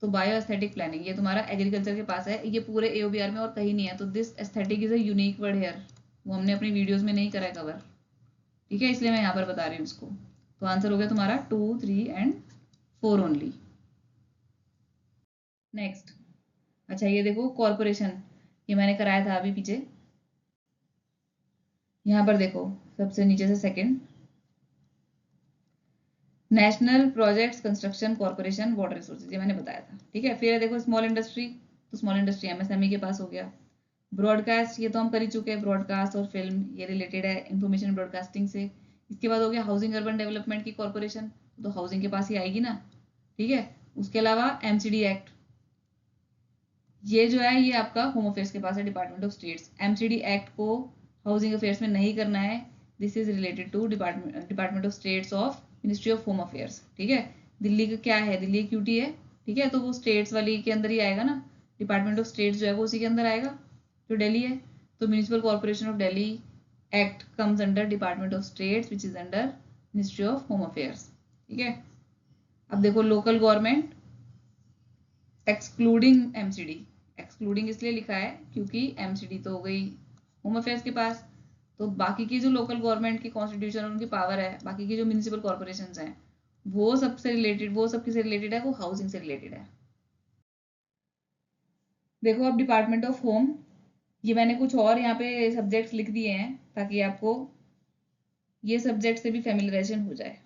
तो बायो एस्थेटिक प्लानिंग ये तुम्हारा एग्रीकल्चर के पास है, ये पूरे AOBR में और कहीं नहीं है। तो this aesthetic is a unique word hair, वो हमने अपनी वीडियोस में नहीं करा है कवर, ठीक है, इसलिए मैं यहाँ पर बता रही हूँ इसको। तो आंसर हो गया तुम्हारा 2, 3 एंड 4 ओनली। नेक्स्ट, अच्छा ये देखो कॉर्पोरेशन, ये मैंने कराया था अभी पीछे, यहाँ पर देखो सबसे नीचे से second, national projects construction corporation water resources, ये मैंने बताया था, ठीक है। फिर देखो स्मॉल इंडस्ट्री, तो स्मॉल इंडस्ट्री MSME के पास हो गया। ब्रॉडकास्ट ये तो हम कर ही चुके हैं, ब्रॉडकास्ट और फिल्म ये रिलेटेड है इंफॉर्मेशन ब्रॉडकास्टिंग से। इसके बाद हो गया हाउसिंग अर्बन डेवलपमेंट की कॉर्पोरेशन, तो हाउसिंग के पास ही आएगी ना, ठीक है। उसके अलावा MCD एक्ट, ये जो है ये आपका होम अफेयर्स के पास है, department of states. MCD act को हाउसिंग अफेयर्स में नहीं करना है, this is related to department of states of ministry of home affairs, ठीक है। दिल्ली का क्या है, दिल्ली QT है, ठीक है, तो वो स्टेट्स वाली के अंदर ही आएगा ना, डिपार्टमेंट ऑफ स्टेट्स जो है वो उसी के अंदर आएगा जो दिल्ली है। तो municipal corporation of Delhi act comes under department of states which is under ministry of home affairs, ठीक है। अब देखो local government excluding MCD, excluding इसलिए लिखा है क्योंकि MCD तो हो गई होम अफेयर्स के पास, तो बाकी की जो लोकल गवर्नमेंट की कॉन्स्टिट्यूशन उनकी पावर है, बाकी की जो म्यूनिसिपल कॉर्पोरेशंस हैं वो सबसे रिलेटेड, वो सब किससे रिलेटेड है, वो हाउसिंग से रिलेटेड है। देखो अब डिपार्टमेंट ऑफ होम, ये मैंने कुछ और यहाँ पे सब्जेक्ट्स लिख दिए हैं ताकि आपको ये सब्जेक्ट से भी फेमिलराइजेशन हो जाए,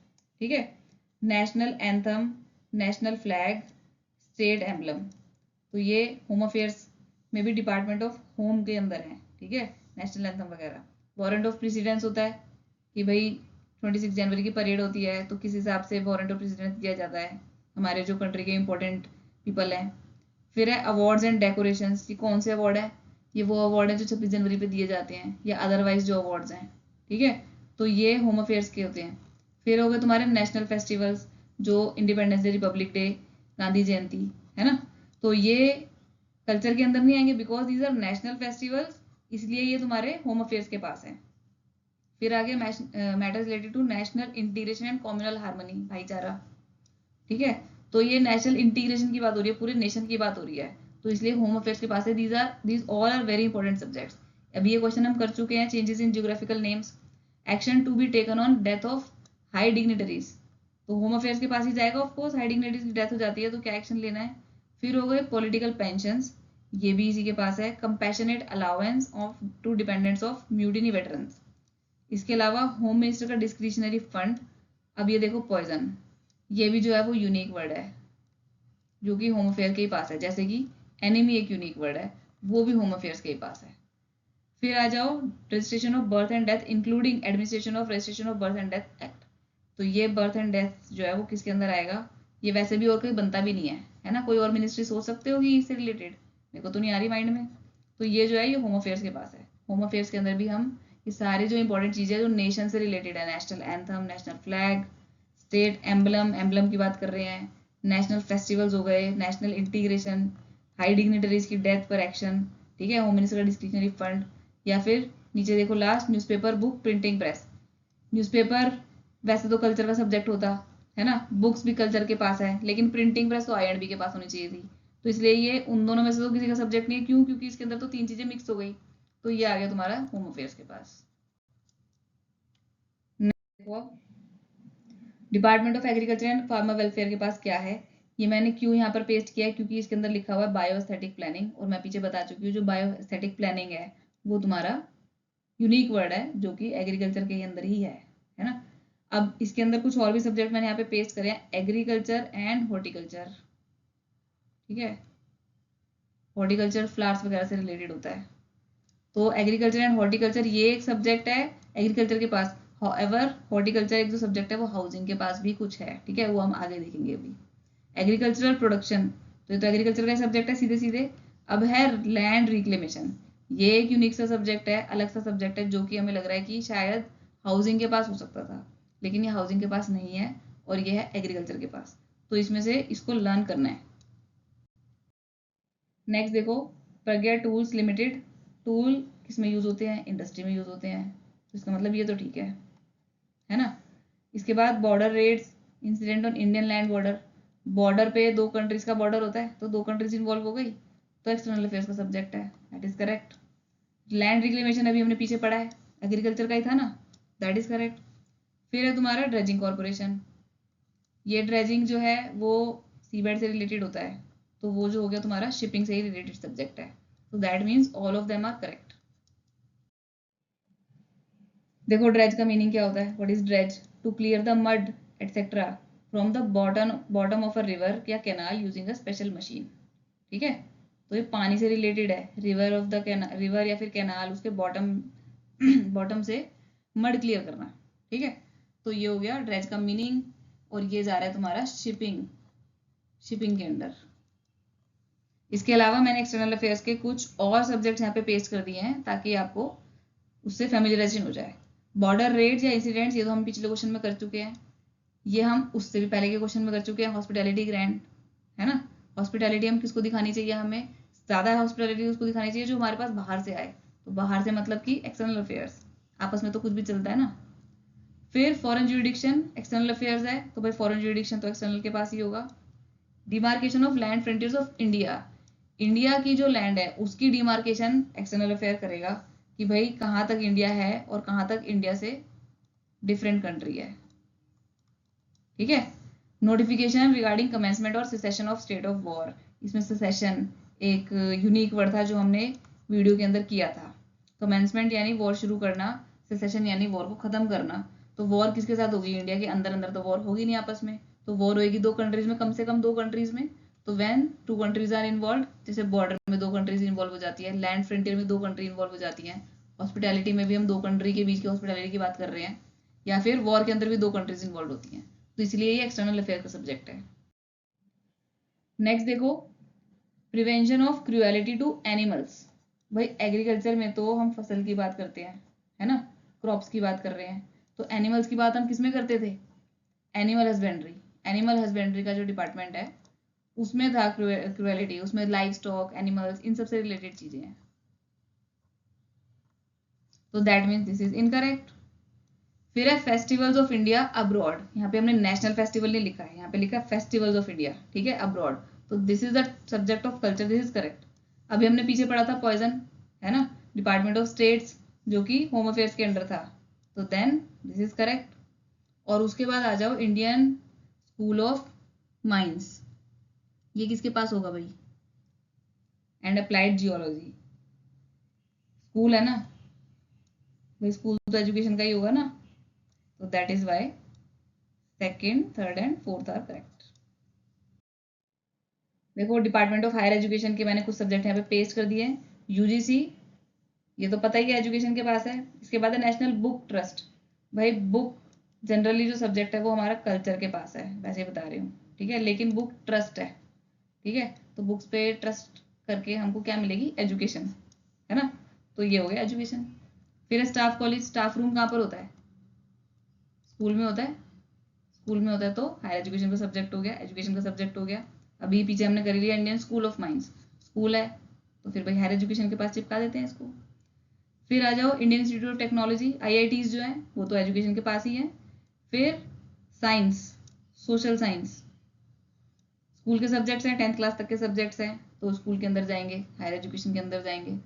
ठीक है। National anthem, national flag, state emblem, तो ये होम अफेयर्स में भी डिपार्टमेंट ऑफ होम के अंदर है, ठीक है, नेशनल एंथम वगैरह। वारंट ऑफ प्रेसिडेंस होता है कि भाई 26 जनवरी की परेड होती है तो किस हिसाब से वारंट ऑफ प्रेसिडेंस दिया जाता है हमारे जो कंट्री के इंपॉर्टेंट पीपल हैं। फिर है अवार्ड्स एंड डेकोरेशंस, ये कौन से अवार्ड है, ये वो अवार्ड है जो 26 जनवरी पे दिए जाते हैं या अदरवाइज जो अवार्ड्स हैं, ठीक है, तो ये होम अफेयर्स के होते हैं। फिर हो गए तुम्हारे नेशनल फेस्टिवल्स, जो independence day, republic day, Gandhi Jayanti, है ना, तो ये कल्चर के अंदर नहीं आएंगे because these are national festivals, इसलिए ये तुम्हारे होम अफेयर्स के पास है। फिर आगे matters related to national integration and communal harmony, भाईचारा, ठीक है, तो ये नेशनल इंटीग्रेशन की बात हो रही है, पूरे नेशन की बात हो रही है, तो इसलिए होम अफेयर्स के पास है। These all are very important subjects. अभी ये क्वेश्चन हम कर चुके हैं, changes in geographical names, action to be taken on death of high dignitaries, तो होम अफेयर्स के पास ही जाएगा, ऑफ कोर्स हाई डिग्निटरीज की डेथ हो जाती है तो क्या एक्शन लेना है। फिर हो गए पॉलिटिकल पेंशंस, ये भी इसी के पास है। Compassionate allowance of to dependents of mutiny veterans, इसके अलावा होम मिनिस्टर का डिस्क्रिशनरी फंड। अब ये देखो पॉइजन, ये भी जो है वो यूनिक वर्ड है जो कि होम अफेयर के ही पास है, जैसे कि एनिमी एक यूनिक वर्ड है, वो भी होम अफेयर्स के ही पास है। फिर आ जाओ registration of birth and death including administration of registration of birth and death act, तो ये बर्थ एंड डेथ जो है वो किसके अंदर आएगा, ये वैसे भी और कोई बनता भी नहीं है ना, कोई और मिनिस्ट्री सोच सकते हो कि इससे रिलेटेड, मेरे को तो नहीं आ रही माइंड में, तो ये जो है ये होम अफेयर्स के पास है। होम अफेयर्स के अंदर भी हम ये सारी जो इंपॉर्टेंट चीज़ें जो नेशन से रिलेटेड है, national anthem, national flag, state emblem, emblem की बात कर रहे हैं, नेशनल फेस्टिवल्स हो गए, नेशनल इंटीग्रेशन, हाई डिग्निटरीज की डेथ पर एक्शन, ठीक है, होम मिनिस्टर का डिस्क्रिशनरी फंड, या फिर नीचे देखो last newspaper, book, printing press. Newspaper वैसे तो कल्चर का सब्जेक्ट होता है ना, बुक्स भी कल्चर के पास है, लेकिन प्रिंटिंग प्रेस तो INB के पास होनी चाहिए थी, तो इसलिए ये उन दोनों में से तो किसी का सब्जेक्ट नहीं है। क्यों, क्योंकि इसके अंदर तो तीन चीजें मिक्स हो गई, तो ये आ गया तुम्हारा होम अफेयर्स के पास। देखो department of agriculture and farmer welfare के पास क्या है, ये मैंने क्यों यहाँ पर पेस्ट किया है, क्योंकि इसके अंदर लिखा हुआ है बायोस्थेटिक प्लानिंग, और मैं पीछे बता चुकी हूँ जो बायोस्थेटिक प्लानिंग है वो तुम्हारा यूनिक वर्ड है जो कि एग्रीकल्चर के अंदर ही है ना। अब इसके अंदर कुछ और भी सब्जेक्ट मैंने यहाँ पे पेस्ट करे हैं, एग्रीकल्चर एंड हॉर्टिकल्चर, ठीक है, हॉर्टिकल्चर फ्लावर्स वगैरह से रिलेटेड होता है, तो एग्रीकल्चर एंड हॉर्टिकल्चर ये एक सब्जेक्ट है एग्रीकल्चर के पास। हाउएवर हॉर्टिकल्चर एक जो सब्जेक्ट है वो हाउसिंग के पास भी कुछ है, ठीक है, वो हम आगे देखेंगे अभी। एग्रीकल्चरल प्रोडक्शन, तो ये तो एग्रीकल्चर का सब्जेक्ट है सीधे सीधे। अब है लैंड रिक्लेमेशन, ये एक यूनिक सा सब्जेक्ट है, अलग सा सब्जेक्ट है, जो कि हमें लग रहा है कि शायद हाउसिंग के पास हो सकता था, लेकिन ये हाउसिंग के पास नहीं है और ये है एग्रीकल्चर के पास, तो इसमें से इसको लर्न करना है। नेक्स्ट देखो, प्रज्ञा टूल्स लिमिटेड, टूल किसमें यूज होते हैं, इंडस्ट्री में यूज होते हैं, तो इसका मतलब ये तो ठीक है ना। इसके बाद border raids, incident on Indian land border, border पे दो कंट्रीज का बॉर्डर होता है तो दो कंट्रीज इन्वॉल्व हो गई, तो एक्सटर्नल अफेयर्स का सब्जेक्ट है, that is correct. Land reclamation अभी हमने पीछे पढ़ा है, एग्रीकल्चर का ही था ना, दैट इज करेक्ट। फिर है तुम्हारा ड्रेजिंग कॉर्पोरेशन, ये ड्रेजिंग जो है वो सीबेड से रिलेटेड होता है, तो वो जो हो गया तुम्हारा शिपिंग से ही रिलेटेड सब्जेक्ट है, तो that means all of them are correct. देखो ड्रेज का मीनिंग क्या होता है, what is dredge, to clear the mud etcetera from the bottom of a river या canal using a special machine, ठीक है। तो ये पानी से रिलेटेड है, river of the canal, river या फिर कैनाल उसके बॉटम बॉटम से मड क्लियर करना, ठीक है। तो ये हो गया ड्रेज का मीनिंग, और ये जा रहा है तुम्हारा शिपिंग के अंदर। इसके अलावा मैंने एक्सटर्नल अफेयर्स के कुछ और सब्जेक्ट्स यहाँ पे पेस्ट कर दिए हैं ताकि आपको उससे फैमिलियराइजेशन हो जाए। बॉर्डर रेड्स या इंसिडेंट्स, ये तो हम पिछले क्वेश्चन में कर चुके हैं, ये हम उससे भी पहले के क्वेश्चन में कर चुके हैं। हॉस्पिटैलिटी ग्रैंड है ना, हॉस्पिटैलिटी हम किसको दिखानी चाहिए, हमें ज़्यादा हॉस्पिटैलिटी उसको दिखानी चाहिए जो हमारे पास बाहर से आए, तो बाहर से मतलब कि एक्सटर्नल अफेयर्स, आपस में तो कुछ भी चलता है ना। फिर फॉरेन ज्यूरिडिक्शन एक्सटर्नल अफेयर्स है, तो भाई फॉरेन ज्यूरिडिक्शन तो एक्सटर्नल के पास ही होगा। Demarcation of land frontiers of India, India की जो लैंड है उसकी डिमार्केशन एक्सटर्नल अफेयर करेगा कि भाई कहाँ तक इंडिया है और कहाँ तक इंडिया से डिफरेंट कंट्री है, ठीक है। नोटिफिकेशन रिगार्डिंग कमेंसमेंट और cessation of state of war, इसमें सेसेशन एक यूनिक वर्ड था जो हमने वीडियो के अंदर किया था। कमेंसमेंट यानी वॉर शुरू करना, सेसेशन यानी वॉर को खत्म करना, तो वॉर किसके साथ होगी, इंडिया के अंदर अंदर तो वॉर होगी नहीं आपस में, तो वॉर होगी दो कंट्रीज में, कम से कम दो कंट्रीज में। तो when two countries are involve, जैसे बॉर्डर में दो कंट्रीज इन्वॉल्व हो जाती है, लैंड फ्रंटियर में दो कंट्री इन्वॉल्व हो जाती है, हॉस्पिटैलिटी में भी हम दो कंट्री के बीच की हॉस्पिटैलिटी की बात कर रहे हैं, या फिर वॉर के अंदर भी दो कंट्रीज इन्वॉल्व होती हैं, तो इसलिए ये एक्सटर्नल अफेयर का सब्जेक्ट है। नेक्स्ट देखो, prevention of cruelty to animals, भाई एग्रीकल्चर में तो हम फसल की बात करते हैं, है ना, क्रॉप्स की बात कर रहे हैं, तो एनिमल्स की बात हम किस में करते थे, एनिमल हस्बेंड्री, एनिमल हस्बेंड्री का जो डिपार्टमेंट है उसमें था क्रूएलिटी, उसमें लाइव स्टॉक, एनिमल्स, इन सबसे रिलेटेड चीजें हैं, तो that means this is incorrect. फिर है फेस्टिवल्स ऑफ इंडिया अब्रॉड, यहाँ पे हमने नेशनल फेस्टिवल नहीं लिखा है, यहाँ पे लिखा है फेस्टिवल्स ऑफ इंडिया, ठीक है, अब्रॉड, तो this is the subject of culture, this is correct. अभी हमने पीछे पढ़ा था पॉइजन, है ना, डिपार्टमेंट ऑफ स्टेट्स जो कि होम अफेयर्स के अंडर था, तो देन दिस इज करेक्ट। और उसके बाद आ जाओ इंडियन स्कूल ऑफ माइंस, ये किसके पास होगा भाई, एंड अप्लाइड जियोलॉजी, स्कूल है ना भाई, स्कूल तो एजुकेशन का ही होगा ना, तो that is why second, third and fourth are correct. देखो डिपार्टमेंट ऑफ हायर एजुकेशन के मैंने कुछ सब्जेक्ट यहाँ पे पेस्ट कर दिए हैं। यूजीसी, ये तो पता ही है एजुकेशन के पास है। इसके बाद है नेशनल बुक ट्रस्ट, भाई बुक जनरली जो सब्जेक्ट है वो हमारा कल्चर के पास है, वैसे बता रही हूँ, ठीक है, लेकिन बुक ट्रस्ट है, ठीक है, तो बुक्स पे ट्रस्ट करके हमको क्या मिलेगी, एजुकेशन, है ना, तो ये हो गया एजुकेशन। फिर स्टाफ कॉलेज, स्टाफ रूम कहाँ पर होता है, स्कूल में होता है, स्कूल में होता है, तो हायर एजुकेशन का सब्जेक्ट हो गया, एजुकेशन का सब्जेक्ट हो गया। अभी पीछे हमने कर लिया Indian school of mines, school है तो फिर भाई हायर एजुकेशन के पास चिपका देते हैं इसको। फिर आ जाओ Indian institute of technology, IITs जो है वो तो एजुकेशन के पास ही है। फिर साइंस, सोशल साइंस, स्कूल के सब्जेक्ट्स हैं, 10th क्लास तक के सब्जेक्ट्स हैं, तो स्कूल के अंदर जाएंगे, हायर एजुकेशन के अंदर जाएंगे।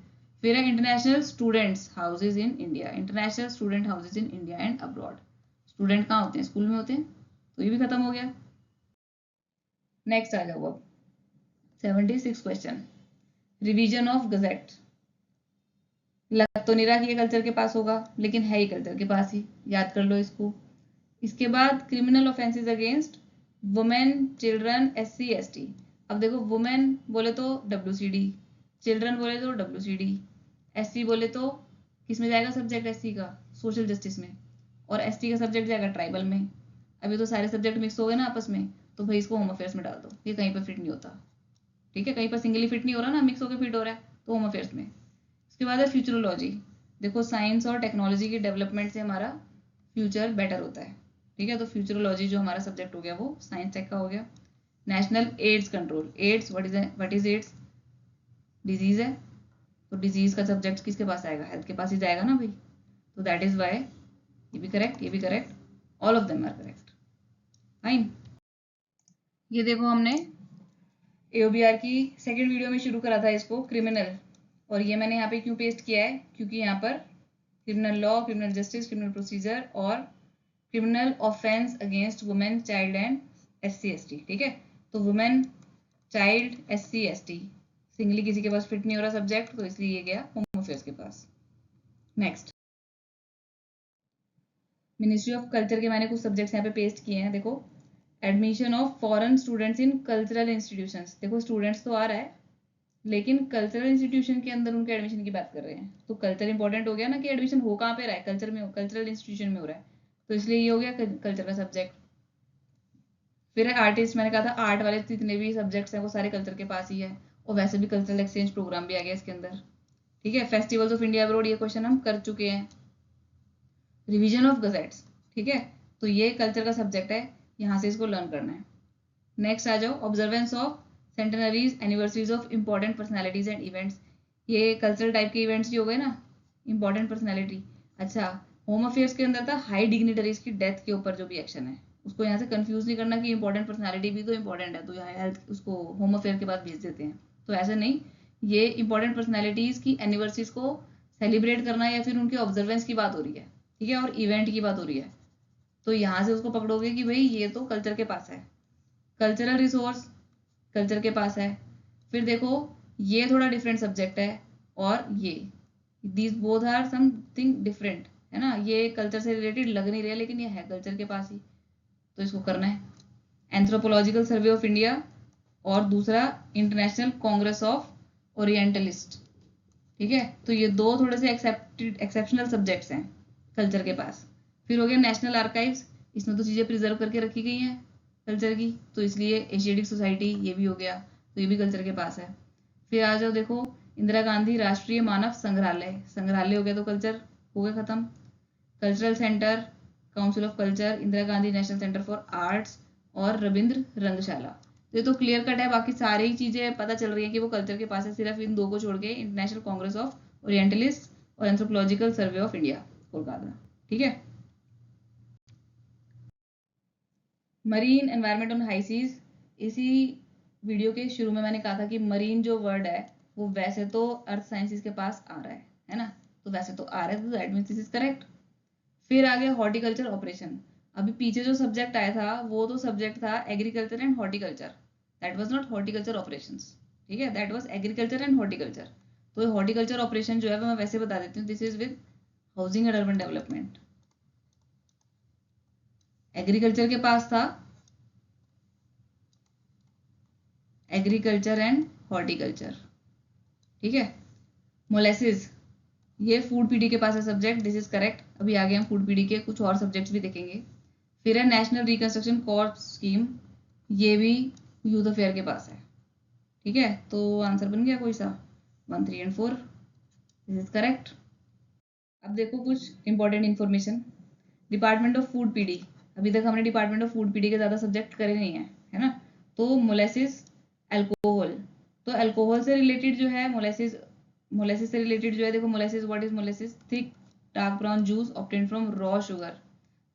फिर है international students houses in India, international student houses in India and abroad, student कहाँ होते हैं, स्कूल में होते हैं, तो ये भी खत्म हो गया। नेक्स्ट आ जाओ अब 76 क्वेश्चन, रिवीजन ऑफ गजेट, लग तो नहीं रहा कि ये कल्चर के पास होगा, लेकिन है ही कल्चर के पास ही, याद कर लो इसको। इसके बाद criminal offences against women, children, SC ST, अब देखो वुमेन बोले तो WCD, चिल्ड्रन बोले तो WCD, SC बोले तो किस में जाएगा सब्जेक्ट, SC का सोशल जस्टिस में, और ST का सब्जेक्ट जाएगा ट्राइबल में। अभी तो सारे सब्जेक्ट मिक्स हो गए ना आपस में, तो भाई इसको होम अफेयर्स में डाल दो, ये कहीं पर फिट नहीं होता। ठीक है, कहीं पर सिंगली फिट नहीं हो रहा ना, मिक्स होकर फिट हो रहा है, तो होम अफेयर्स में। इसके बाद है फ्यूचरोलॉजी। देखो साइंस और टेक्नोलॉजी के डेवलपमेंट से हमारा फ्यूचर बेटर होता है। ठीक है, तो फ्यूचरोलॉजी जो हमारा सब्जेक्ट हो गया वो साइंस टेक का हो गया। National AIDS control, AIDS what is AIDS, disease है, तो डिजीज का सब्जेक्ट किसके पास आएगा, हेल्थ के पास ही जाएगा ना भाई, तो दैट इज वाई ये भी करेक्ट, ये भी correct, all of them are correct. Fine. ये देखो हमने AOBR की सेकेंड वीडियो में शुरू करा था इसको, क्रिमिनल, और ये मैंने यहाँ पे क्यों पेस्ट किया है, क्योंकि यहाँ पर criminal law, criminal justice, criminal procedure और criminal offence against women, child and SC ST। ठीक है, तो women, child, SC ST singly किसी के पास फिट नहीं हो रहा सब्जेक्ट, तो इसलिए ये गया होम अफेयर्स के पास। नेक्स्ट, मिनिस्ट्री ऑफ कल्चर के मैंने कुछ सब्जेक्ट्स यहाँ पे पेस्ट किए हैं। देखो, admission of foreign students in cultural institutions. देखो स्टूडेंट्स तो आ रहा है, लेकिन कल्चरल इंस्टीट्यूशन के अंदर उनके एडमिशन की बात कर रहे हैं, तो कल्चर इंपॉर्टेंट हो गया ना, कि एडमिशन हो कहाँ पे रहा है, कल्चर में, कल्चरल इंस्टीट्यूशन में हो रहा है, तो इसलिए ये हो गया कल्चर का सब्जेक्ट। फिर है आर्टिस्ट, मैंने कहा था आर्ट वाले जितने भी सब्जेक्ट्स हैं वो सारे कल्चर के पास ही है, और वैसे भी कल्चरल एक्सचेंज प्रोग्राम भी आ गया इसके अंदर। ठीक है, फेस्टिवल्स ऑफ इंडिया अब्रॉड, ये क्वेश्चन हम कर चुके हैं। रिवीजन ऑफ गजेट्स, ठीक है, तो ये कल्चर का सब्जेक्ट है, यहाँ से इसको लर्न करना है। नेक्स्ट आ जाओ, observance of centenaries, anniversaries of important personalities and events. ये कल्चरल टाइप के इवेंट्स भी हो गए ना, इंपॉर्टेंट पर्सनैलिटी। अच्छा, होम अफेयर्स के अंदर था हाई डिग्निटरीज की डेथ के ऊपर जो भी एक्शन है, उसको यहाँ से कंफ्यूज नहीं करना कि इंपॉर्टेंट पर्सनैलिटी भी तो इंपॉर्टेंट है, तो यहाँ हेल्थ उसको होम अफेयर के बाद भेज देते हैं, तो ऐसे नहीं। ये इंपॉर्टेंट पर्सनैलिटीज की एनिवर्सरीज को सेलिब्रेट करना या फिर उनके ऑब्जर्वेंस की बात हो रही है, ठीक है, और इवेंट की बात हो रही है, तो यहाँ से उसको पकड़ोगे कि भाई ये तो कल्चर के पास है। कल्चरल रिसोर्स कल्चर के पास है। फिर देखो ये थोड़ा डिफरेंट सब्जेक्ट है, और ये these both are something different, है ना, ये कल्चर से रिलेटेड लग नहीं रहा, लेकिन ये है कल्चर के पास ही, तो इसको करना है। एंथ्रोपोलॉजिकल सर्वे ऑफ इंडिया और दूसरा इंटरनेशनल कांग्रेस ऑफ ओरिएंटलिस्ट। ठीक है, तो ये दो थोड़े से एक्सेप्शनल सब्जेक्ट्स हैं कल्चर के पास। फिर हो गया नेशनल आर्काइव्स, इसमें तो चीज़ें प्रिजर्व करके रखी गई हैं कल्चर की, तो इसलिए एशियाटिक सोसाइटी ये भी हो गया, तो ये भी कल्चर के पास है। फिर आ जाओ, देखो इंदिरा गांधी राष्ट्रीय मानव संग्रहालय, संग्रहालय हो गया तो कल्चर हो गया खत्म। Cultural centre, council of culture, Indira Gandhi national centre for arts और रविंद्र रंगशाला, ये तो क्लियर कट है, बाकी सारी ही चीजें पता चल रही है कि वो कल्चर के पास है, सिर्फ इन दो को छोड़ के इंटरनेशनल कांग्रेस ऑफ ओरिएंटलिस्ट और anthropological survey of India Kolkata. ठीक है, marine environment on high seas, इसी वीडियो के शुरू में मैंने कहा था कि मरीन जो वर्ड है वो वैसे तो अर्थ साइंसेस के पास आ रहा है ना, तो वैसे तो आ रहा है, तो that means this is correct. फिर आ गया हॉर्टिकल्चर ऑपरेशन। अभी पीछे जो सब्जेक्ट आया था वो तो सब्जेक्ट था agriculture and horticulture, that was not horticulture operations, ठीक है, that was agriculture and horticulture. तो हॉर्टिकल्चर ऑपरेशन जो है वो मैं वैसे बता देती हूँ, this is with housing and urban development. Agriculture के पास था एग्रीकल्चर एंड हॉर्टिकल्चर, ठीक है। मोलेसिस, ये फूड पीडी के पास है सब्जेक्ट, दिस इज करेक्ट। अभी आगे हम फूड पीडी के कुछ और सब्जेक्ट्स भी देखेंगे। फिर है नेशनल रिकंस्ट्रक्शन कॉर्प्स स्कीम, ये भी यूथ अफेयर के पास है, ठीक है, तो आंसर बन गया कोई सा 1, 3 एंड 4, दिस इज करेक्ट। अब देखो कुछ important information, department of food PD, अभी तक हमने डिपार्टमेंट ऑफ फूड पीडी के ज़्यादा सब्जेक्ट करे नहीं है ना, तो मोलेसिस, अल्कोहल, तो अल्कोहल से रिलेटेड जो है मोलेसिस, मोलेसिस से रिलेटेड जो है, देखो molasses, what is molasses, thick dark brown juice obtain from raw sugar,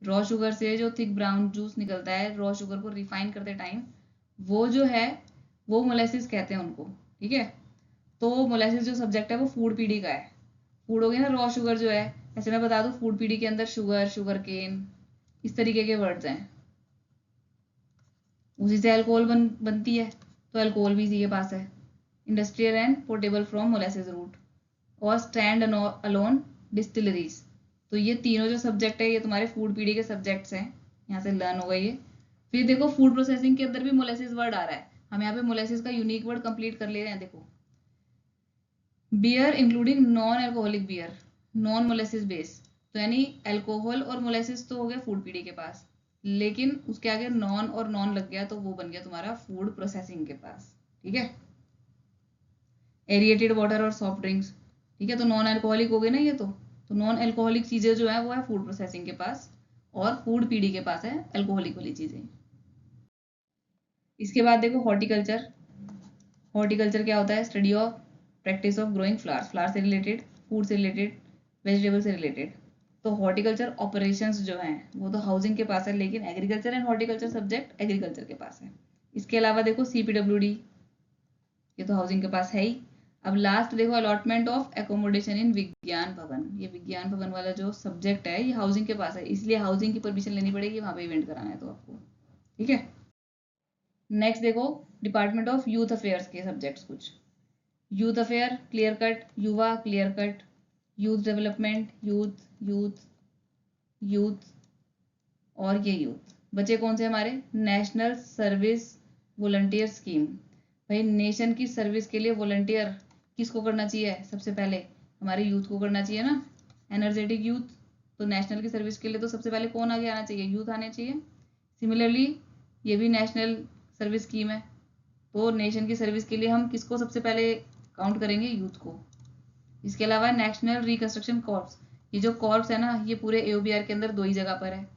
raw sugar से जो थिक ब्राउन जूस निकलता है, रॉ शुगर को रिफाइन करते टाइम, वो जो है वो मोलेसिस कहते हैं उनको, ठीक है। तो मोलेसिस जो सब्जेक्ट है वो फूड पीडी का है, फूड हो गया ना, रॉ शुगर जो है, ऐसे मैं बता दूं फूड पीडी के अंदर शुगर, शुगर केन, इस तरीके के वर्ड्स हैं, उसी से अल्कोहल बनती है, तो अल्कोहल भी इसी के पास है। Industrial and portable from molasses route और स्टैंड अलोन डिस्टिलरीज, तो ये तीनों जो सब्जेक्ट है ये तुम्हारे फूड पीडी के सब्जेक्ट्स हैं, यहाँ से लर्न हो गई है। फिर देखो फूड प्रोसेसिंग के अंदर भी मोलेसिस वर्ड आ रहा है, हम यहाँ पे मोलेसिस का यूनिक वर्ड कंप्लीट कर ले रहे हैं। देखो beer including non alcoholic beer, non molasses base, तो यानी अल्कोहल और मोलेसिस तो हो गया फूड पीडी के पास, लेकिन उसके आगे नॉन और नॉन लग गया तो वो बन गया तुम्हारा फूड प्रोसेसिंग के पास। ठीक है, एरिएटेड वाटर और सॉफ्ट ड्रिंक्स, ठीक है, तो नॉन अल्कोहलिक हो गए ना ये तो नॉन अल्कोहलिक चीजें जो है वो है फूड प्रोसेसिंग के पास, और फूड पीडी के पास है अल्कोहलिक वाली चीजें। इसके बाद देखो हॉर्टिकल्चर। हॉर्टिकल्चर क्या होता है? Study of practice of growing flowers, flower से रिलेटेड, फूड से रिलेटेड, वेजिटेबल से रिलेटेड। तो हॉर्टिकल्चर ऑपरेशंस जो हैं वो तो हाउसिंग के पास है, लेकिन agriculture and horticulture subject agriculture के पास है। इसके अलावा देखो CPWD, ये तो हाउसिंग के पास है ही। अब लास्ट देखो अलॉटमेंट ऑफ एकोमोडेशन इन विज्ञान भवन, ये विज्ञान भवन वाला जो सब्जेक्ट है ये हाउसिंग के पास है, इसलिए हाउसिंग की परमिशन लेनी पड़ेगी वहां पे इवेंट कराना है तो आपको। ठीक है, नेक्स्ट देखो डिपार्टमेंट ऑफ यूथ अफेयर्स के सब्जेक्ट्स कुछ। यूथ अफेयर क्लियर कट, युवा clear cut, youth development youth youth youth और ये यूथ। बचे कौन से हमारे? National service volunteer scheme. भाई नेशन की सर्विस के लिए वॉलंटियर किसको करना चाहिए? सबसे पहले हमारे यूथ को करना चाहिए ना, एनर्जेटिक यूथ। तो नेशनल की सर्विस के लिए तो सबसे पहले कौन आगे आना चाहिए? यूथ आने चाहिए। सिमिलरली ये भी नेशनल सर्विस स्कीम है, तो नेशन की सर्विस के लिए हम किसको सबसे पहले काउंट करेंगे? यूथ को। इसके अलावा नेशनल रिकंस्ट्रक्शन कॉर्प्स, ये जो कॉर्प्स है ना ये पूरे AOBR के अंदर दो ही जगह पर है,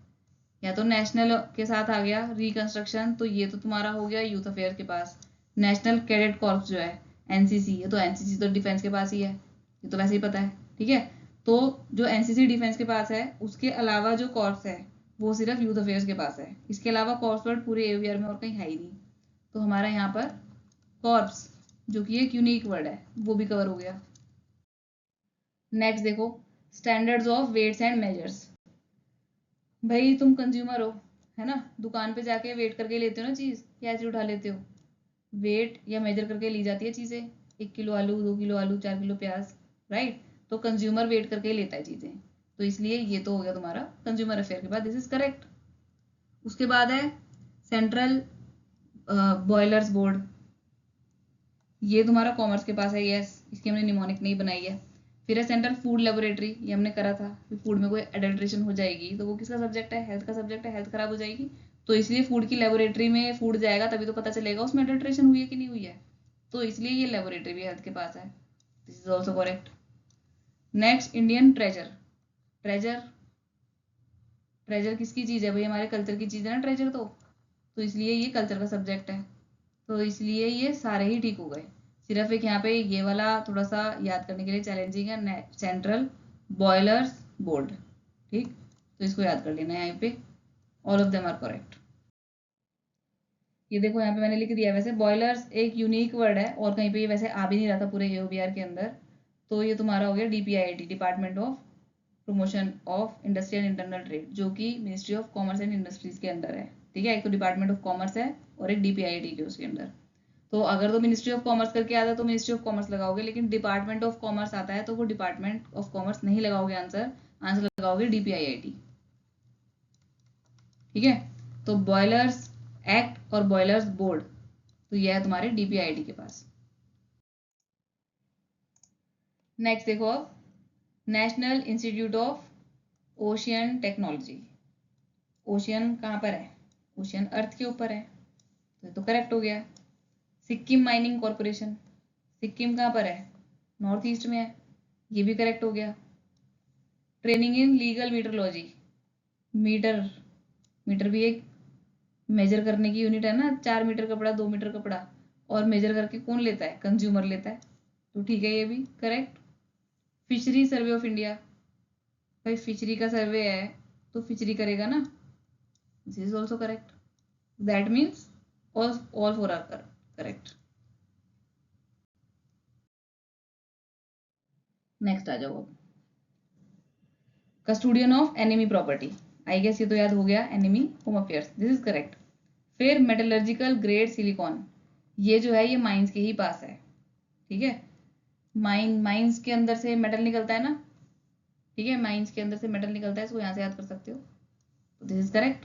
या तो नेशनल के साथ आ गया रिकंस्ट्रक्शन, तो ये तो तुम्हारा हो गया यूथ अफेयर के पास। नेशनल कैडेट कॉर्प्स जो है NCC, ये तो NCC तो डिफेंस के पास ही है, ये तो वैसे ही पता है। ठीक है, तो जो NCC डिफेंस के पास है उसके अलावा जो कॉर्प्स है वो सिर्फ यूथ अफेयर्स के पास है। इसके अलावा कॉर्प्स वर्ड पूरे AOBR में और कहीं है ही नहीं, तो हमारा यहाँ पर कॉर्प्स जो कि एक यूनिक वर्ड है वो भी कवर हो गया। नेक्स्ट देखो standards of weights and measures. भाई तुम कंज्यूमर हो, है ना, दुकान पे जाके वेट करके लेते हो ना चीज, या ऐसे उठा लेते हो? वेट या मेजर करके ली जाती है चीजें, 1 किलो आलू, 2 किलो आलू, 4 किलो प्याज, राइट। तो कंज्यूमर वेट करके ही लेता है चीजें, तो इसलिए ये तो हो गया तुम्हारा कंज्यूमर अफेयर के बाद, दिस इज करेक्ट। उसके बाद है सेंट्रल बॉयलर्स बोर्ड, ये तुम्हारा कॉमर्स के पास है, यस, इसकी हमने निमोनिक नहीं बनाई है। फिर है सेंट्रल फूड लेबोरेटरी, ये हमने करा था कि फूड में कोई एडल्ट्रेशन हो जाएगी तो वो किसका सब्जेक्ट है? हेल्थ का सब्जेक्ट है, हेल्थ खराब हो जाएगी तो इसलिए फूड की लेबोरेटरी में फूड जाएगा तभी तो पता चलेगा उसमें एडल्ट्रेशन हुई है कि नहीं हुई है, तो इसलिए ये लेबोरेटरी भी हेल्थ के पास है, this is also correct. Next Indian treasure. Treasure treasure किसकी चीज है भाई? हमारे कल्चर की चीज है ना ट्रेजर, तो इसलिए ये कल्चर का सब्जेक्ट है, तो इसलिए ये सारे ही ठीक हो गए। सिर्फ एक यहाँ पे ये वाला थोड़ा सा याद करने के लिए चैलेंजिंग है, सेंट्रल बॉयलर्स बोर्ड, ठीक, तो इसको याद कर लेना है यहाँ पे, all of them are correct. ये देखो यहाँ पे मैंने लिख दिया, वैसे बॉयलर्स एक यूनिक वर्ड है और कहीं पे ये वैसे आ भी नहीं रहा था पूरे AOBR के अंदर, तो ये तुम्हारा हो गया DPIIT, department of promotion of industry and internal trade, जो कि ministry of commerce and industries के अंदर है। ठीक है, एक तो डिपार्टमेंट ऑफ कॉमर्स है और एक DPIIT के उसके अंदर। तो अगर तो मिनिस्ट्री ऑफ कॉमर्स करके आता है तो मिनिस्ट्री ऑफ कॉमर्स लगाओगे, लेकिन डिपार्टमेंट ऑफ कॉमर्स आता है तो वो डिपार्टमेंट ऑफ कॉमर्स नहीं लगाओगे, आंसर लगाओगे DPIIT। ठीक है, तो बॉयलर्स एक्ट और बॉयलर्स बोर्ड, तो यह है तुम्हारे DPIIT के पास। नेक्स्ट देखो अब national institute of ocean technology. Ocean कहाँ पर है? ओशियन अर्थ के ऊपर है, तो करेक्ट हो गया। सिक्किम माइनिंग कॉरपोरेशन, सिक्किम कहाँ पर है? नॉर्थ ईस्ट में है, ये भी करेक्ट हो गया। Training in legal metrology, meter meter भी एक मेजर करने की यूनिट है ना, 4 मीटर कपड़ा, 2 मीटर कपड़ा, और मेजर करके कौन लेता है? कंज्यूमर लेता है, तो ठीक है ये भी correct. Fishery survey of India, भाई फिशरी का सर्वे है तो फिशरी करेगा ना, this is also correct, that means all 4 are correct. Next आ जाओ अब, custodian of enemy property, I guess ये तो याद हो गया, enemy home affairs, this is correct. फिर मेटलर्जिकल ग्रेड सिलिकॉन, ये जो है ये माइंस के ही पास है, ठीक है, माइंस के अंदर से मेटल निकलता है ना, ठीक है, माइंस के अंदर से मेटल निकलता है, इसको यहाँ से याद कर सकते हो, तो दिस इज करेक्ट।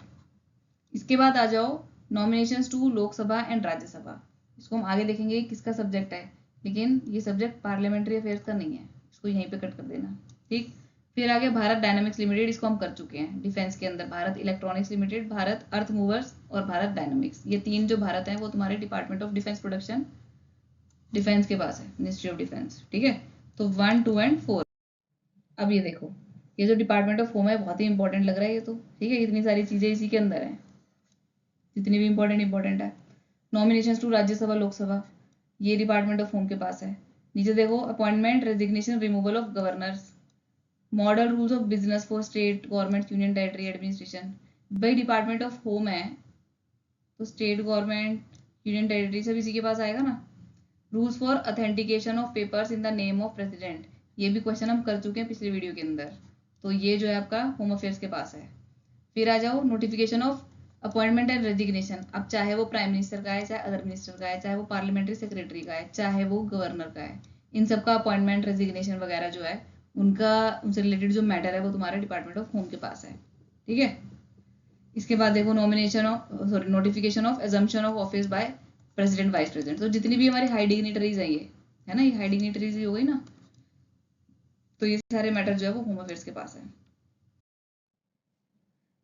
इसके बाद आ जाओ nominations to Lok Sabha and Rajya Sabha, इसको हम आगे देखेंगे किसका सब्जेक्ट है, लेकिन ये सब्जेक्ट पार्लियामेंट्री अफेयर्स का नहीं है, इसको यहीं पे कट कर देना, ठीक। फिर आगे भारत डायनामिक्स लिमिटेड, इसको हम कर चुके हैं डिफेंस के अंदर। भारत इलेक्ट्रॉनिक्स लिमिटेड, भारत अर्थ मूवर्स और भारत डायनामिक्स, ये तीन जो भारत हैं वो तुम्हारे department of defence production defence के पास है, मिनिस्ट्री ऑफ डिफेंस। ठीक है, तो 1, 2 एंड 4। अब ये देखो, ये जो डिपार्टमेंट ऑफ होम है बहुत ही इंपॉर्टेंट लग रहा है ये तो। ठीक है, इतनी सारी चीजें इसी के अंदर है, जितनी भी इंपॉर्टेंट है। नॉमिनेशन टू राज्यसभा लोकसभा, ये डिपार्टमेंट ऑफ होम के पास है। नीचे देखो, appointment resignation removal of governors, model rules of business for state government union territory administration. भाई डिपार्टमेंट ऑफ होम है तो स्टेट गवर्नमेंट यूनियन टेरिटरी सब इसी के पास आएगा ना। Rules for authentication of papers in the name of president, ये भी क्वेश्चन हम कर चुके हैं पिछले वीडियो के अंदर, तो ये जो है आपका होम अफेयर्स के पास है। फिर आ जाओ notification of appointment and resignation, अब चाहे वो प्राइम मिनिस्टर का है, चाहे अदर मिनिस्टर का है, चाहे वो पार्लियामेंट्री सेक्रेटरी का है, चाहे वो गवर्नर का है, इन सबका अपॉइंटमेंट रेजिग्नेशन वगैरह जो है उनका, उनसे रिलेटेड जो मैटर है वो तुम्हारे डिपार्टमेंट ऑफ होम के पास है। ठीक है, इसके बाद देखो notification of assumption of office by president vice president, तो जितनी भी हमारी हाई डिग्निटरीज है ये, है ना, ये हाई डिग्निटरीज ही हो गई ना, तो ये सारे मैटर जो है वो होम अफेयर्स के पास है।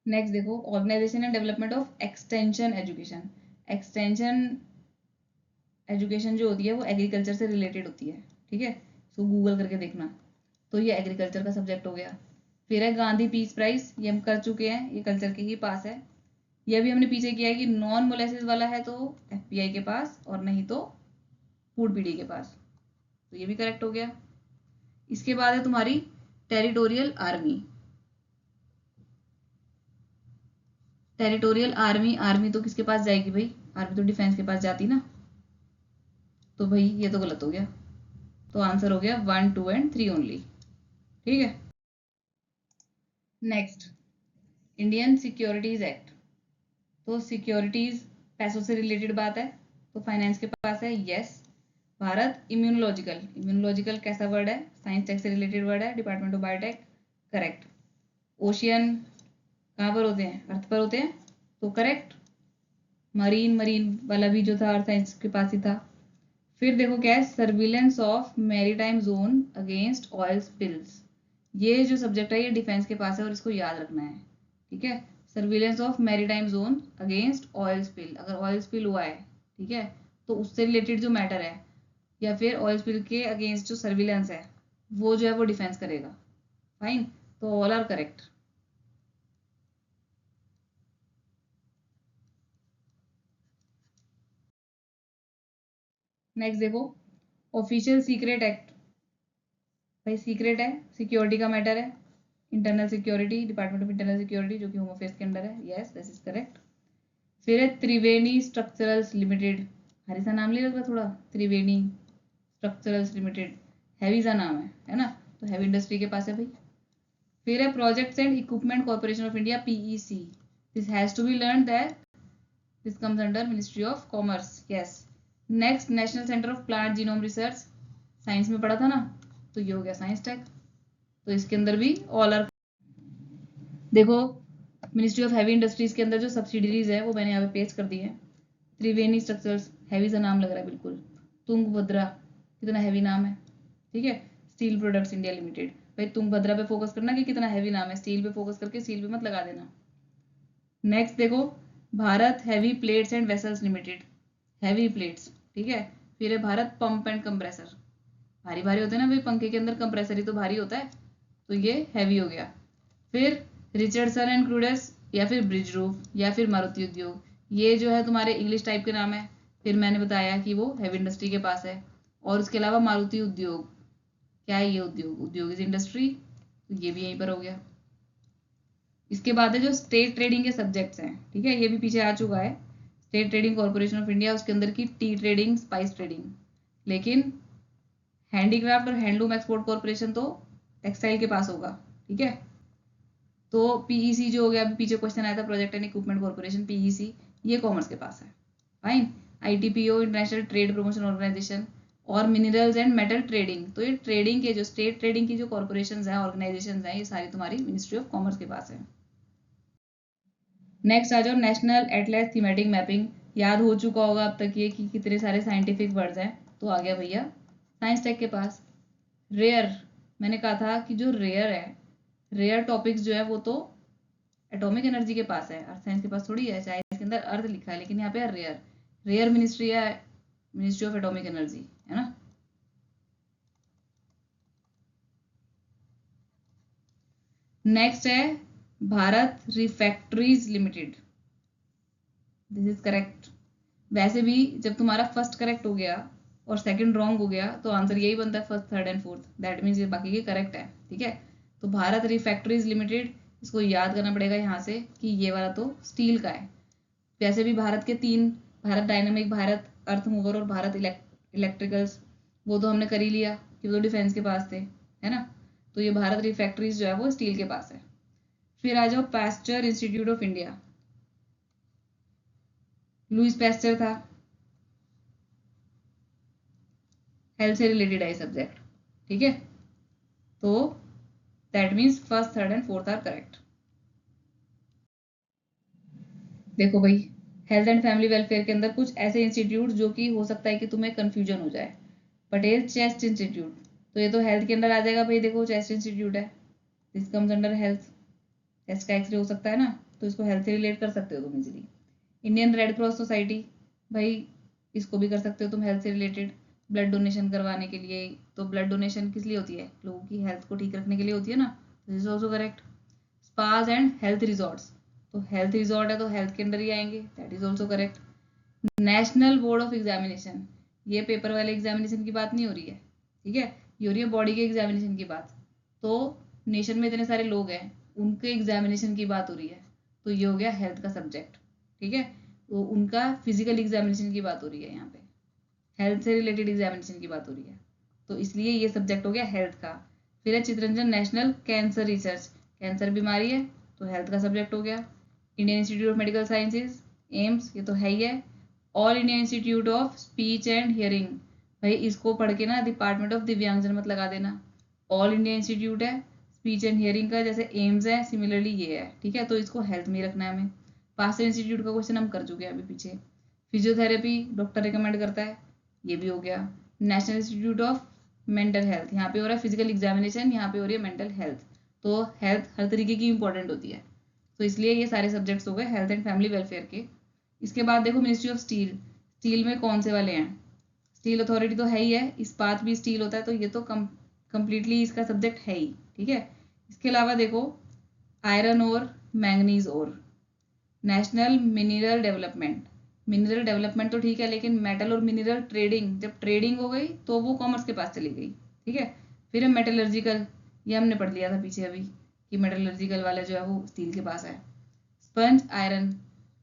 नेक्स्ट देखो, organisation and development of extension education. Extension education जो होती है वो एग्रीकल्चर से रिलेटेड होती है। ठीक है, सो गूगल करके देखना, तो ये एग्रीकल्चर का सब्जेक्ट हो गया। फिर है गांधी पीस प्राइज, ये हम कर चुके हैं, ये कल्चर के ही पास है। ये भी हमने पीछे किया है कि नॉन मोलेसिस वाला है तो एफपीआई के पास, और नहीं तो फूड पीडी के पास, तो ये भी करेक्ट हो गया। इसके बाद है तुम्हारी territorial army. Territorial army, army तो किसके पास जाएगी भाई, आर्मी तो डिफेंस के पास जाती ना, तो भाई ये तो गलत हो गया, तो आंसर हो गया 1, 2 एंड 3 ओनली। ठीक है, नेक्स्ट इंडियन सिक्योरिटीज एक्ट, तो सिक्योरिटीज पैसों से रिलेटेड बात है, तो फाइनेंस के पास है, यस। भारत इम्यूनोलॉजिकल, इम्यूनोलॉजिकल कैसा वर्ड है, साइंस टेक से रिलेटेड वर्ड है, department of biotech, correct. Ocean कहाँ पर होते हैं, अर्थ पर होते हैं, तो करेक्ट। मरीन, मरीन वाला भी जो था अर्थ साइंस के पास ही था। फिर देखो क्या है, surveillance of maritime zone against oil spills, ये जो सब्जेक्ट है ये डिफेंस के पास है और इसको याद रखना है। ठीक है, surveillance of maritime zone against oil spill, अगर ऑयल स्पिल हुआ है, ठीक है, तो उससे रिलेटेड जो मैटर है या फिर ऑयल स्पिल के अगेंस्ट जो सर्विलेंस है वो जो है वो डिफेंस करेगा। फाइन, तो ऑल आर करेक्ट। नेक्स्ट देखो, ऑफिशियल सीक्रेट एक्ट, भाई सीक्रेट है, सिक्योरिटी का मैटर है, internal security, department of internal security जो कि होम अफेयर्स के अंडर है, यस दिस इज करेक्ट। फिर है त्रिवेणी स्ट्रक्चरल्स लिमिटेड, भारी सा नाम नहीं लग रहा थोड़ा, त्रिवेणी स्ट्रक्चरल्स लिमिटेड, हैवी सा नाम है ना, तो हैवी इंडस्ट्री के पास है भाई। फिर है projects and equipment corporation of India, PEC, this has to be learn that this comes under ministry of commerce, yes. Next national centre of plant genome research, science में पढ़ा था ना, तो ये हो गया साइंस टेक, तो इसके अंदर भी ऑल आर। देखो मिनिस्ट्री ऑफ हैवी इंडस्ट्रीज के अंदर जो सब्सिडरीज है वो मैंने यहाँ पे पेस्ट कर दी है। त्रिवेणी स्ट्रक्चर्स, हैवी सा नाम लग रहा है बिल्कुल। तुंगभद्रा, कितना हैवी नाम है। ठीक है, स्टील प्रोडक्ट्स इंडिया लिमिटेड, भाई तुंगभद्रा पे फोकस करना कि कितना हैवी नाम है, स्टील पे फोकस करके स्टील पे मत लगा देना। नेक्स्ट देखो, Bharat heavy plates and vessels limited, heavy plates, ठीक है। फिर है भारत पंप एंड कंप्रेसर, भारी भारी होते हैं ना भाई, पंखे के अंदर कंप्रेसर ही तो भारी होता है, तो ये हैवी हो गया। फिर रिचर्डसन एंड क्रूडस, या फिर ब्रिज रूफ, या फिर मारुति उद्योग, ये जो है तुम्हारे इंग्लिश टाइप के नाम है। फिर मैंने बताया कि वो हैवी इंडस्ट्री के पास है। और उसके अलावा मारुति उद्योग, क्या है ये उद्योग, उद्योग इज इंडस्ट्री, तो ये भी यहीं पर हो गया। इसके बाद है जो स्टेट ट्रेडिंग के सब्जेक्ट्स हैं, ठीक है, ये भी पीछे आ चुका है। State trading corporation of India, उसके अंदर की टी ट्रेडिंग, स्पाइस ट्रेडिंग, लेकिन हैंडीक्राफ्ट और हैंडलूम एक्सपोर्ट कॉर्पोरेशन तो टेक्सटाइल के पास होगा। ठीक है, तो पीईसी जो हो गया, अभी पीछे क्वेश्चन आया था, project and equipment corporation, PEC, ये कॉमर्स के पास है। Fine, ITPO, international trade promotion organisation, और मिनरल्स एंड मेटल ट्रेडिंग, तो ये ट्रेडिंग के जो स्टेट ट्रेडिंग की जो कॉर्पोरेशन हैं, ऑर्गेनाइजेशन हैं, ये सारी तुम्हारी मिनिस्ट्री ऑफ कॉमर्स के पास है। नेक्स्ट आ जाओ, नेशनल एटलस थीमेटिक मैपिंग, याद हो चुका होगा अब तक ये कि कितने सारे साइंटिफिक वर्ड्स हैं, तो आ गया भैया साइंस टेक के पास। रेयर, मैंने कहा था कि जो रेयर है रेयर टॉपिक्स जो है वो तो एटॉमिक एनर्जी के पास है, अर्थ साइंस के पास थोड़ी है, चाहे इसके अंदर अर्थ लिखा है, लेकिन यहाँ पे रेयर, रेयर मिनिस्ट्री है, मिनिस्ट्री ऑफ एटॉमिक एनर्जी, है ना। नेक्स्ट है Bharat refractories limited, this is correct. वैसे भी जब तुम्हारा फर्स्ट करेक्ट हो गया और सेकंड रॉन्ग हो गया तो आंसर यही बनता है, first third and fourth, that means ये बाकी के करेक्ट है, ठीक है। तो भारत रिफैक्ट्रीज लिमिटेड, इसको याद करना पड़ेगा यहाँ से कि ये वाला तो स्टील का है। वैसे भी भारत के तीन, भारत डायनामिक, भारत अर्थ मूवर और भारत इलेक्ट्रिकल्स, वो तो हमने कर ही लिया कि वो तो डिफेंस के पास थे, है ना। तो ये भारत रिफैक्ट्रीज जो है वो स्टील के पास है। फिर आ जाओ Pasteur institute of India, Louis Pasteur था, हेल्थ से रिलेटेड है सब्जेक्ट, ठीक है। तो that means first third and fourth are correct. देखो भाई, हेल्थ एंड फैमिली वेलफेयर के अंदर कुछ ऐसे इंस्टीट्यूट जो कि हो सकता है कि तुम्हें कंफ्यूजन हो जाए। पटेल चेस्ट इंस्टीट्यूट, तो ये तो हेल्थ के अंदर आ जाएगा भाई, देखो चेस्ट इंस्टीट्यूट है, this comes under health, chest का एक्सरे हो सकता है ना, तो इसको हेल्थ से रिलेट कर सकते हो तुम easily. Indian red cross society, भाई इसको भी कर सकते हो तुम हेल्थ से रिलेटेड, ब्लड डोनेशन करवाने के लिए। तो ब्लड डोनेशन किस लिए होती है, लोगों की हेल्थ को ठीक रखने के लिए होती है ना, this is also correct. Spas and health resorts, तो हेल्थ रिजॉर्ट है तो हेल्थ के अंदर ही आएंगे, that is also correct. National board of examination, ये पेपर वाले एग्जामिनेशन की बात नहीं हो रही है, ठीक है, ये हो रही है बॉडी के एग्जामिनेशन की बात। तो नेशन में इतने सारे लोग हैं, उनके एग्जामिनेशन की बात हो रही है, तो ये हो गया हेल्थ का सब्जेक्ट, ठीक है। तो उनका फिजिकल एग्जामिनेशन की बात हो रही है यहाँ पे, हेल्थ से रिलेटेड एग्जामिनेशन की बात हो रही है, तो इसलिए ये सब्जेक्ट हो गया हेल्थ का। फिर है Chittaranjan national cancer research, cancer बीमारी है तो हेल्थ का सब्जेक्ट हो गया। Indian institute of medical sciences AIIMS, ये तो है ही है। All India institute of speech and hearing, भाई इसको पढ़ के ना डिपार्टमेंट ऑफ दिव्यांगजन मत लगा देना, ऑल इंडिया इंस्टीट्यूट है स्पीच एंड हियरिंग का, जैसे एम्स है सिमिलरली ये है, ठीक है, तो इसको हेल्थ में रखना है हमें। पास्टर इंस्टीट्यूट का क्वेश्चन हम कर चुके हैं अभी पीछे। फिजियोथेरेपी डॉक्टर रिकमेंड करता है, ये भी हो गया। National institute of mental health, यहाँ पे हो रहा है फिजिकल एग्जामिनेशन, यहाँ पे हो रही है मेंटल हेल्थ, तो हेल्थ हर तरीके की इंपॉर्टेंट होती है, तो इसलिए ये सारे सब्जेक्ट्स हो गए हेल्थ एंड फैमिली वेलफेयर के। इसके बाद देखो मिनिस्ट्री ऑफ स्टील, स्टील में कौन से वाले हैं, स्टील अथॉरिटी तो है ही है, इस्पात भी स्टील होता है, तो ये तो कंप्लीटली इसका सब्जेक्ट है ही, ठीक है। इसके अलावा देखो आयरन और मैंगनीज और, national mineral development, mineral development तो ठीक है, लेकिन मेटल और मिनरल ट्रेडिंग, जब ट्रेडिंग हो गई तो वो कॉमर्स के पास चली गई, ठीक है। फिर है मेटलर्जिकल, ये हमने पढ़ लिया था पीछे अभी कि मेटलर्जिकल वाला जो है वो स्टील के पास है। स्पंज आयरन,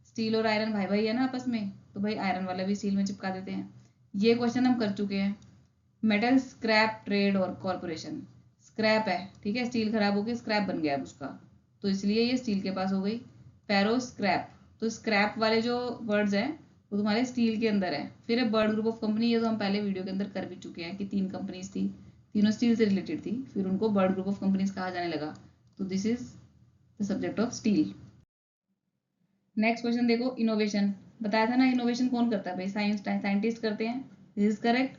स्टील और आयरन भाई भाई है ना आपस में, तो भाई आयरन वाला भी स्टील में चिपका देते हैं, ये क्वेश्चन हम कर चुके हैं। मेटल स्क्रैप ट्रेड और कॉरपोरेशन, स्क्रैप है, ठीक है, स्टील खराब हो गई स्क्रैप बन गया उसका, तो इसलिए ये स्टील के पास हो गई। पैरो स्क्रैप, तो स्क्रैप वाले जो वर्ड्स हैं वो तुम्हारे स्टील के अंदर है। फिर है बर्ड ग्रुप ऑफ कंपनी, ये तो हम पहले वीडियो के अंदर कर भी चुके हैं कि 3 कंपनीज थी, तीनों स्टील से रिलेटेड थी, फिर उनको बर्ड ग्रुप ऑफ कंपनीज कहा जाने लगा, तो this is the subject of steel. Next question देखो, इनोवेशन, बताया था ना इनोवेशन कौन करता है भाई, साइंटिस्ट करते हैं, this is correct.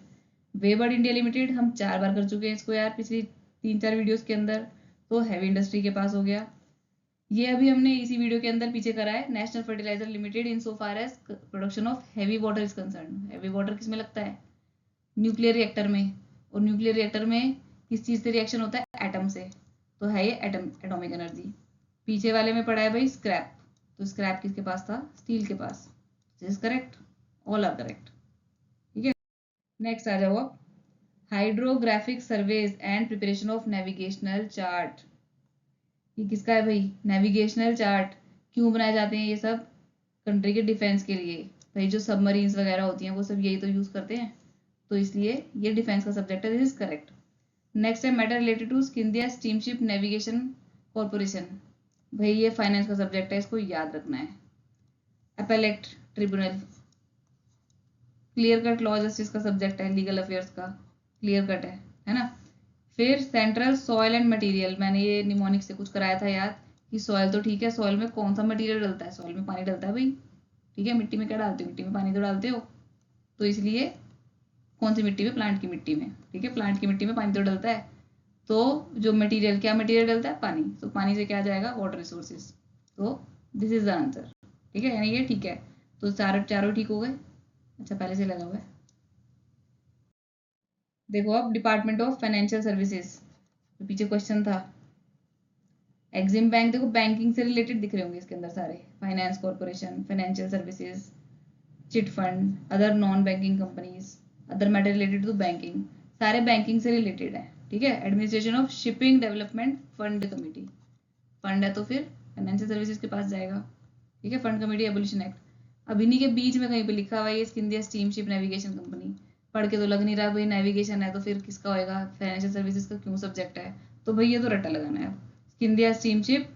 Webbird India limited हम 4 बार कर चुके हैं इसको यार, पिछली 3-4 वीडियोस के अंदर, तो हैवी इंडस्ट्री के पास हो गया। ये अभी हमने इसी वीडियो के अंदर पीछे करा है, national fertilizer limited in so far as production of heavy water is concern, heavy water किस में लगता है, न्यूक्लियर रिएक्टर में, और न्यूक्लियर रिएक्टर में किस चीज से रिएक्शन होता है, एटम से, तो है ये एटॉमिक एनर्जी। पीछे वाले में पड़ा है भाई स्क्रैप, तो स्क्रैप किसके पास था, स्टील के पास, this is correct, all are correct, ठीक है। नेक्स्ट आ जाओ आप, hydrographic surveys and preparation of navigational chart, ये किसका है भाई, नेविगेशनल चार्ट क्यों बनाए जाते हैं ये सब, कंट्री के डिफेंस के लिए, भाई जो सबमरीन्स वगैरह होती हैं वो सब यही तो यूज करते हैं, तो इसलिए ये डिफेंस का सब्जेक्ट है, दिस इज करेक्ट। नेक्स्ट है matter related to Scindia steamship navigation corporation, भाई ये फाइनेंस का सब्जेक्ट है, इसको याद रखना है। Appellate tribunal, clear cut law justice का सब्जेक्ट है, लीगल अफेयर्स का, क्लियर कट है ना। फिर सेंट्रल सॉइल एंड मटेरियल, मैंने ये निमोनिक से कुछ कराया था याद कि सॉइल तो ठीक है, सॉइल में कौन सा मटेरियल डलता है, सॉइल में पानी डलता है भाई, ठीक है, मिट्टी में क्या डालते हो, मिट्टी में पानी तो डालते हो, तो इसलिए कौन सी मिट्टी में, प्लांट की मिट्टी में, ठीक है, प्लांट की मिट्टी में पानी तो डलता है। तो जो मटेरियल, क्या मटेरियल डलता है? पानी। तो पानी से क्या जाएगा? Water resources. तो दिस इज द आंसर। ठीक है, यानी ये ठीक है। तो चारों ठीक हो गए। अच्छा, पहले से लगा हुआ है। देखो अब डिपार्टमेंट ऑफ फाइनेंशियल सर्विसेज, तो पीछे क्वेश्चन था। एग्जिम बैंक, देखो बैंकिंग से रिलेटेड दिख रहे होंगे इसके अंदर सारे। Finance corporation, financial services, chit fund, other non banking companies, other matter related to banking, सारे बैंकिंग से रिलेटेड है। ठीक है। Administration of shipping development fund committee, fund है तो फिर फाइनेंशियल सर्विसेज के पास जाएगा। ठीक है। Fund committee abolition act. अब इन्हीं के बीच में कहीं पे लिखा हुआ है east India steamship navigation company. पढ़ के तो लग नहीं रहा भाई नेविगेशन है तो फिर किसका होएगा? फाइनेंशियल सर्विसेज का क्यों सब्जेक्ट है? तो भाई ये तो रट्टा लगाना है। अब इंडिया स्टीमशिप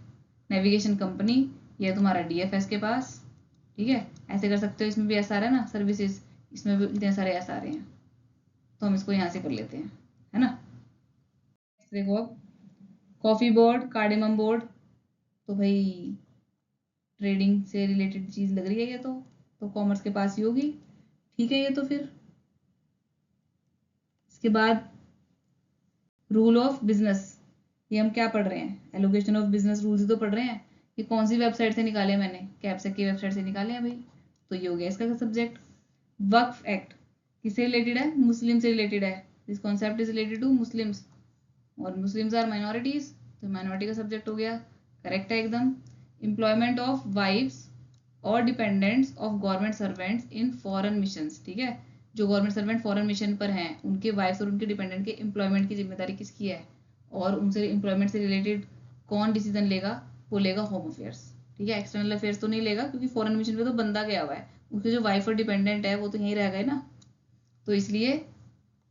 नेविगेशन कंपनी, ये तुम्हारा डीएफएस के पास। ठीक है। ऐसे कर सकते हो, इसमें भी एस आ रहा है ना सर्विसेज, इसमें भी इतने सारे एस आ रहे हैं, तो हम इसको यहाँ से कर लेते हैं, है ना। देखो अब कॉफी बोर्ड, कार्डेमम बोर्ड, तो भाई ट्रेडिंग से रिलेटेड चीज लग रही है ये तो कॉमर्स के पास ही होगी। ठीक है। ये तो फिर इसके बाद रूल ऑफ बिजनेस, ये हम क्या पढ़ रहे हैं? एलोकेशन ऑफ बिजनेस रूल्स ही तो पढ़ रहे हैं। ये कौन सी वेबसाइट से निकाले? मैंने कैप्सेक की वेबसाइट से निकाले हैं भाई। तो ये हो गया इसका सब्जेक्ट। वक्फ एक्ट किससे रिलेटेड है? मुस्लिम से रिलेटेड है। This concept is related to Muslims, और मुस्लिम्स आर माइनॉरिटीज, तो माइनॉरिटी का सब्जेक्ट हो गया। करेक्ट है एकदम। एम्प्लॉयमेंट ऑफ वाइफ्स और dependents of government servants in foreign missions. ठीक है। जो गवर्नमेंट सर्वेंट फॉरेन मिशन पर हैं, उनके वाइफ्स और उनके डिपेंडेंट के एम्प्लॉयमेंट की जिम्मेदारी किसकी है? और उनसे एम्प्लॉयमेंट से रिलेटेड कौन डिसीजन लेगा? वो लेगा होम अफेयर्स। ठीक है। एक्सटर्नल अफेयर्स तो नहीं लेगा, क्योंकि फॉरेन मिशन पे तो बंदा गया हुआ है, उसके जो वाइफ और डिपेंडेंट है वो तो यहीं रह गए ना, तो इसलिए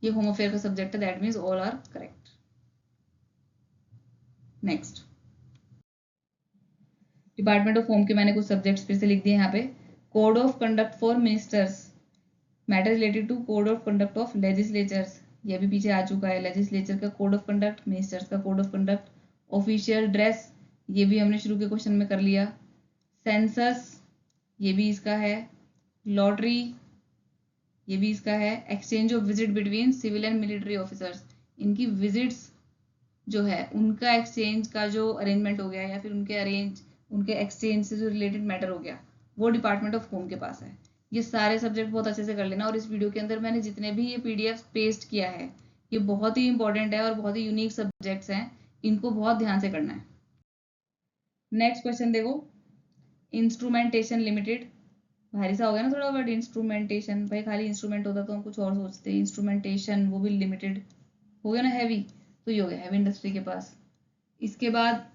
ये होम अफेयर का सब्जेक्ट है। That means all are correct. Next, department of home के मैंने कुछ सब्जेक्ट्स फिर से लिख दिए यहाँ पे। Code of conduct for ministers, matter related to code of conduct of legislatures, ये भी पीछे आ चुका है। लेजिस्लेचर का कोड ऑफ कंडक्ट, मिनिस्टर्स का code of conduct. Official dress, ये भी हमने शुरू के क्वेश्चन में कर लिया। सेंसस, ये भी इसका है। लॉटरी, ये भी इसका है। Exchange of visit between civil and military officers, इनकी विजिट्स जो है उनका एक्सचेंज का जो अरेंजमेंट हो गया, या फिर उनके एक्सचेंज से जो रिलेटेड मैटर हो गया, वो डिपार्टमेंट ऑफ होम के पास है। ये सारे सब्जेक्ट बहुत अच्छे से कर लेना। और इस वीडियो के अंदर मैंने जितने भी ये पीडीएफ पेस्ट किया है, ये बहुत ही इंपॉर्टेंट है और बहुत ही यूनिक सब्जेक्ट्स हैं, इनको बहुत ध्यान से करना है। नेक्स्ट क्वेश्चन देखो, इंस्ट्रूमेंटेशन लिमिटेड, भारी सा हो गया ना थोड़ा वर्ड इंस्ट्रूमेंटेशन। भाई खाली इंस्ट्रूमेंट होता तो हम कुछ और सोचते, इंस्ट्रूमेंटेशन वो भी लिमिटेड हो गया ना, हैवी, तो ये हो गया हैवी इंडस्ट्री के पास। इसके बाद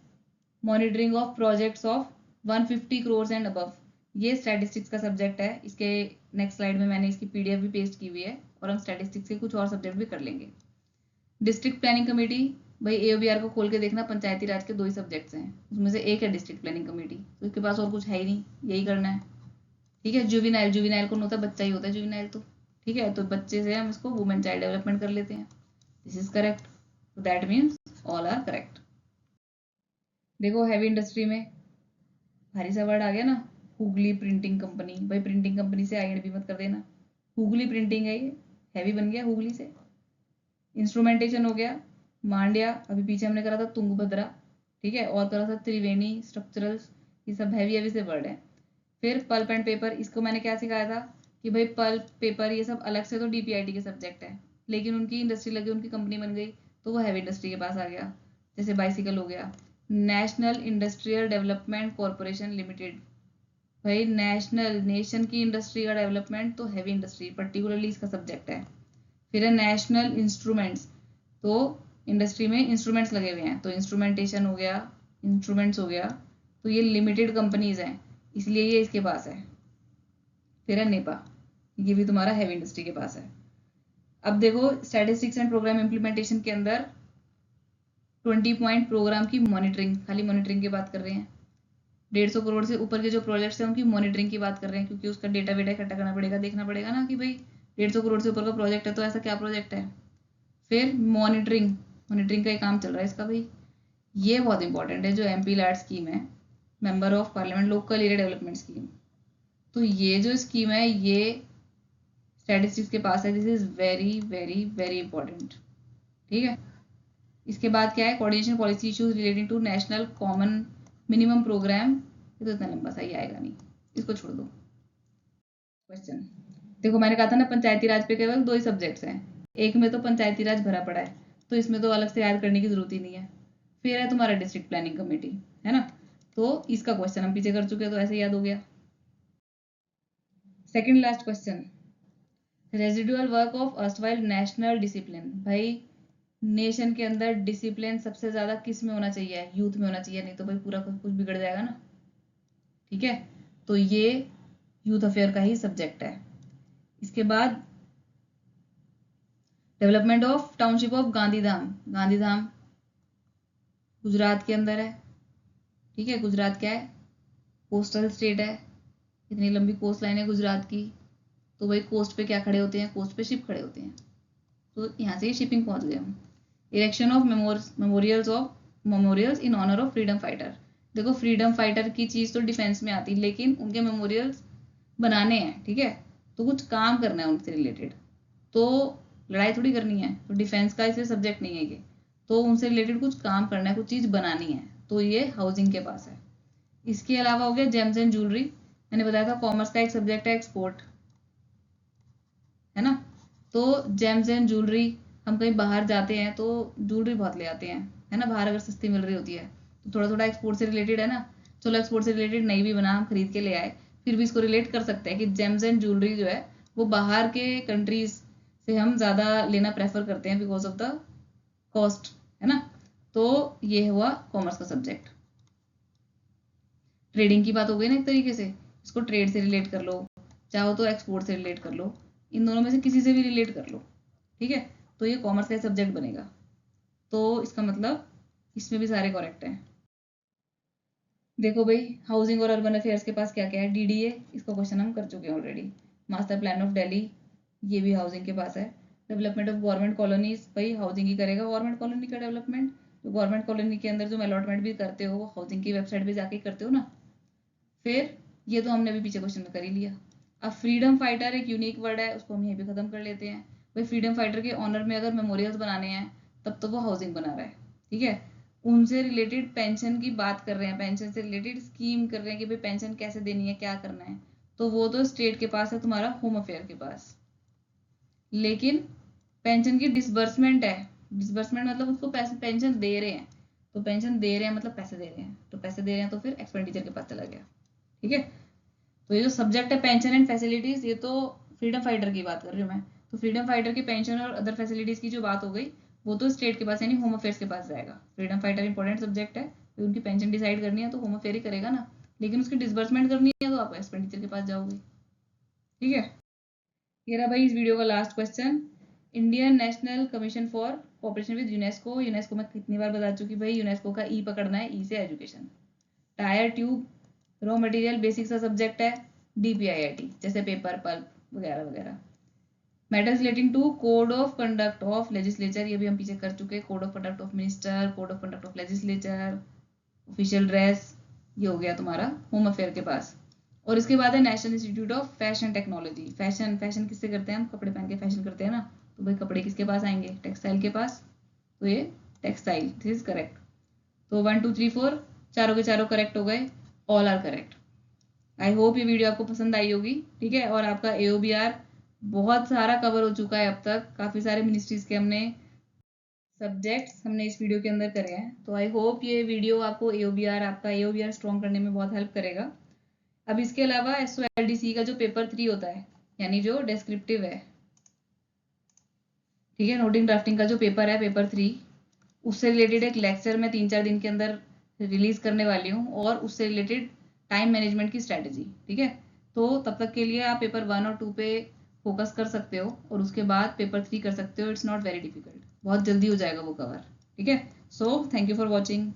monitoring of projects of 150 crore and above, ये स्टैटिस्टिक्स का सब्जेक्ट है। इसके नेक्स्ट स्लाइड में मैंने इसकी पीडीएफ भी पेस्ट की हुई है, और हम स्टैटिस्टिक्स के कुछ और सब्जेक्ट भी कर लेंगे। डिस्ट्रिक्ट प्लानिंग कमेटी, भाई एओबीआर को खोल के देखना, पंचायती राज के 2 ही सब्जेक्ट्स हैं, उसमें से एक है डिस्ट्रिक्ट प्लानिंग कमेटी, तो उसके पास और कुछ है ही नहीं, यही करना है। ठीक है। जुविनाइल, जुविनाइल कौन होता है? बच्चा ही होता है जुविनाइल तो। ठीक है। तो बच्चे से हम इसको वुमेन चाइल्ड डेवलपमेंट कर लेते हैं। This is correct. That means all are correct. देखो हैवी इंडस्ट्री में भारी सा वर्ड आ गया ना, हुगली प्रिंटिंग कंपनी। भाई प्रिंटिंग कंपनी से आईएनबी मत कर देना, हुगली प्रिंटिंग है ये, हैवी बन गया हुगली से। इंस्ट्रूमेंटेशन हो गया मांड्या, अभी पीछे हमने करा था तुंगभद्रा। ठीक है। और करा था त्रिवेणी स्ट्रक्चरल्स, ये सब हैवी हैवी से वर्ड है। फिर पल्प एंड पेपर, इसको मैंने क्या सिखाया था कि भाई पल्प पेपर ये सब अलग से तो डीपीआईटी के सब्जेक्ट है, लेकिन उनकी इंडस्ट्री लगी, उनकी कंपनी बन गई, तो वो हैवी इंडस्ट्री के पास आ गया। जैसे बाइसिकल हो गया, national industrial development corporation limited, भाई नेशनल, नेशन की इंडस्ट्री का डेवलपमेंट तो हैवी इंडस्ट्री पर्टिकुलरली इसका सब्जेक्ट है। फिर है नेशनल इंस्ट्रूमेंट्स, तो इंडस्ट्री में इंस्ट्रूमेंट्स लगे हुए हैं, तो इंस्ट्रूमेंटेशन हो गया, इंस्ट्रूमेंट्स हो गया, तो ये लिमिटेड कंपनीज हैं, इसलिए ये इसके पास है। फिर है नेपा, ये भी तुम्हारा हैवी इंडस्ट्री के पास है। अब देखो स्टैटिस्टिक्स एंड प्रोग्राम इम्प्लीमेंटेशन के अंदर 20 पॉइंट प्रोग्राम की मॉनिटरिंग, खाली मॉनिटरिंग की बात कर रहे हैं। 150 करोड़ से ऊपर के जो प्रोजेक्ट्स हैं उनकी मॉनिटरिंग की बात कर रहे हैं, क्योंकि उसका डेटा वेटा इकट्ठा करना पड़ेगा, देखना पड़ेगा ना कि भाई 150 करोड़ से ऊपर का प्रोजेक्ट है तो ऐसा क्या प्रोजेक्ट है। फिर मॉनिटरिंग, मॉनिटरिंग का ही काम चल रहा है इसका भाई, ये बहुत इंपॉर्टेंट है। जो एमपी लैड स्कीम है, member of parliament local area development scheme, तो ये जो स्कीम है ये स्टैटिस्टिक्स के पास है। This is very very very important. ठीक है। इसके बाद क्या है, coordination policy issues relating to national common minimum programme. ये तो इतना लंबा सा ही आएगा नहीं, इसको छोड़ दो। क्वेश्चन देखो, मैंने कहा था ना पंचायती राज पे केवल 2 ही सब्जेक्ट्स हैं, एक में तो पंचायती राज भरा पड़ा है, तो इसमें तो अलग से याद करने की जरूरत ही नहीं है। फिर है तुम्हारा डिस्ट्रिक्ट प्लानिंग कमेटी, है ना, तो इसका क्वेश्चन हम पीछे कर चुके हैं, तो ऐसे याद हो गया। Second last question, residual work of erstwhile national discipline. भाई नेशन के अंदर डिसिप्लिन सबसे ज्यादा किस में होना चाहिए, यूथ में होना चाहिए, नहीं तो भाई पूरा कुछ बिगड़ जाएगा ना। ठीक है, तो ये यूथ अफेयर का ही सब्जेक्ट है। इसके बाद development of township of Gandhidham. Gandhidham Gujarat के अंदर है। ठीक है, गुजरात क्या है, कोस्टल स्टेट है, इतनी लंबी कोस्ट लाइन है गुजरात की, तो भाई कोस्ट पे क्या खड़े होते हैं, कोस्ट पे शिप खड़े होते हैं, तो यहाँ से शिपिंग पहुंच गए हम। Erection of memorials in honour of freedom fighter. देखो फ्रीडम फाइटर की चीज तो डिफेंस में आती, लेकिन उनके मेमोरियल्स बनाने हैं, ठीक है, तो कुछ काम करना है उनसे रिलेटेड, तो लड़ाई थोड़ी करनी है, तो डिफेंस का इसे सब्जेक्ट नहीं है ये, तो उनसे रिलेटेड कुछ काम करना है, कुछ चीज बनानी है, तो ये हाउसिंग के पास है। इसके अलावा हो गया जेम्स एंड ज्वेलरी, मैंने बताया था कॉमर्स का एक सब्जेक्ट है एक्सपोर्ट, है ना, तो जेम्स एंड ज्वेलरी, हम कहीं बाहर जाते हैं तो ज्वेलरी बहुत ले आते हैं, है ना, बाहर अगर सस्ती मिल रही होती है, तो थोड़ा थोड़ा एक्सपोर्ट से रिलेटेड है ना, चलो एक्सपोर्ट से रिलेटेड नहीं भी बना, हम खरीद के ले आए, फिर भी इसको रिलेट कर सकते हैं कि जेम्स एंड ज्वेलरी जो है वो बाहर के कंट्रीज से हम ज़्यादा लेना प्रेफर करते हैं बिकॉज ऑफ द कॉस्ट, है ना, तो ये हुआ कॉमर्स का सब्जेक्ट। ट्रेडिंग की बात हो गई ना एक तरीके से, इसको ट्रेड से रिलेट कर लो, चाहो तो एक्सपोर्ट से रिलेट कर लो, इन दोनों में से किसी से भी रिलेट कर लो, ठीक है, तो ये कॉमर्स का सब्जेक्ट बनेगा, तो इसका मतलब इसमें भी सारे करेक्ट हैं। देखो भाई हाउसिंग और अर्बन अफेयर्स के पास क्या क्या है, डीडीए, इसका क्वेश्चन हम कर चुके हैं already. Master plan of Delhi, ये भी हाउसिंग के पास है। डेवलपमेंट ऑफ गवर्नमेंट कॉलोनीज, भाई हाउसिंग ही करेगा गवर्नमेंट कॉलोनी का डेवलपमेंट, तो गवर्नमेंट कॉलोनी के अंदर जो अलॉटमेंट भी करते हो वो हाउसिंग की वेबसाइट पे जाके करते हो ना। फिर ये तो हमने अभी पीछे क्वेश्चन में कर ही लिया। अब फ्रीडम फाइटर एक यूनिक वर्ड है, उसको हम यहीं पे खत्म कर लेते हैं। भाई फ्रीडम फाइटर के ऑनर में अगर मेमोरियल्स बनाने हैं तब तो वो हाउसिंग बना रहा है, ठीक है, उनसे रिलेटेड पेंशन की बात कर रहे हैं, पेंशन से रिलेटेड स्कीम कर रहे हैं कि भाई पेंशन कैसे देनी है, क्या करना है, तो वो तो स्टेट के पास है, तुम्हारा होम अफेयर के पास। लेकिन पेंशन की डिसबर्समेंट है, डिसबर्समेंट मतलब उसको पैसे पेंशन दे रहे हैं, तो पेंशन दे रहे हैं मतलब पैसे दे रहे हैं, तो पैसे दे रहे हैं तो फिर एक्सपेंडिचर के पास चला गया, ठीक है। तो ये जो सब्जेक्ट है पेंशन एंड फैसिलिटीज, ये तो फ्रीडम फाइटर की बात कर रही हूँ मैं, तो फ्रीडम फाइटर की पेंशन और अदर फैसिलिटीज की जो बात हो गई वो तो स्टेट के पास यानी होम अफेयर्स के पास जाएगा। फ्रीडम फाइटर इंपॉर्टेंट सब्जेक्ट है, तो उनकी पेंशन डिसाइड करनी है तो होम अफेयर ही करेगा ना, लेकिन उसकी डिसबर्समेंट करनी है तो आप एक्सपेंडिचर के पास जाओगे, ठीक है। ये रहा भाई इस वीडियो का last question, Indian national commission for cooperation with UNESCO. UNESCO में कितनी बार बता चुकी भाई, यूनेस्को का ई पकड़ना है, ई से education. Tyre tube raw material basic सा सब्जेक्ट है, डीपीआईआईटी, जैसे पेपर पल्प वगैरह वगैरह। Matters relating to code of conduct of legislature, ये भी हम पीछे कर चुके हैं, code of conduct of minister, code of conduct of legislature, official dress, ये हो गया तुम्हारा होम अफेयर के पास। और इसके बाद है national institute of fashion technology. Fashion fashion किससे करते हैं हम, कपड़े पहन के फैशन करते हैं ना, तो भाई कपड़े किसके पास आएंगे, टेक्सटाइल के पास, तो ये टेक्सटाइल, दिस इज करेक्ट। तो 1 2 3 4 चारों के चारों करेक्ट हो गए, all are correct. I hope ये वीडियो आपको पसंद आई होगी, ठीक है, और आपका AOBR बहुत सारा कवर हो चुका है अब तक, काफ़ी सारे मिनिस्ट्रीज के हमने सब्जेक्ट्स हमने इस वीडियो के अंदर करे हैं, तो आई होप ये वीडियो आपको आपका AOBR स्ट्रॉन्ग करने में बहुत हेल्प करेगा। अब इसके अलावा SOLDC का जो पेपर 3 होता है, यानी जो डिस्क्रिप्टिव है, ठीक है, नोटिंग ड्राफ्टिंग का जो पेपर है पेपर 3, उससे रिलेटेड एक लेक्चर मैं 3-4 दिन के अंदर रिलीज करने वाली हूँ, और उससे रिलेटेड टाइम मैनेजमेंट की स्ट्रैटेजी, ठीक है, तो तब तक के लिए आप पेपर 1 और 2 पे फोकस कर सकते हो, और उसके बाद पेपर 3 कर सकते हो, इट्स नॉट वेरी डिफिकल्ट, बहुत जल्दी हो जाएगा वो कवर, ठीक है। So thank you for watching.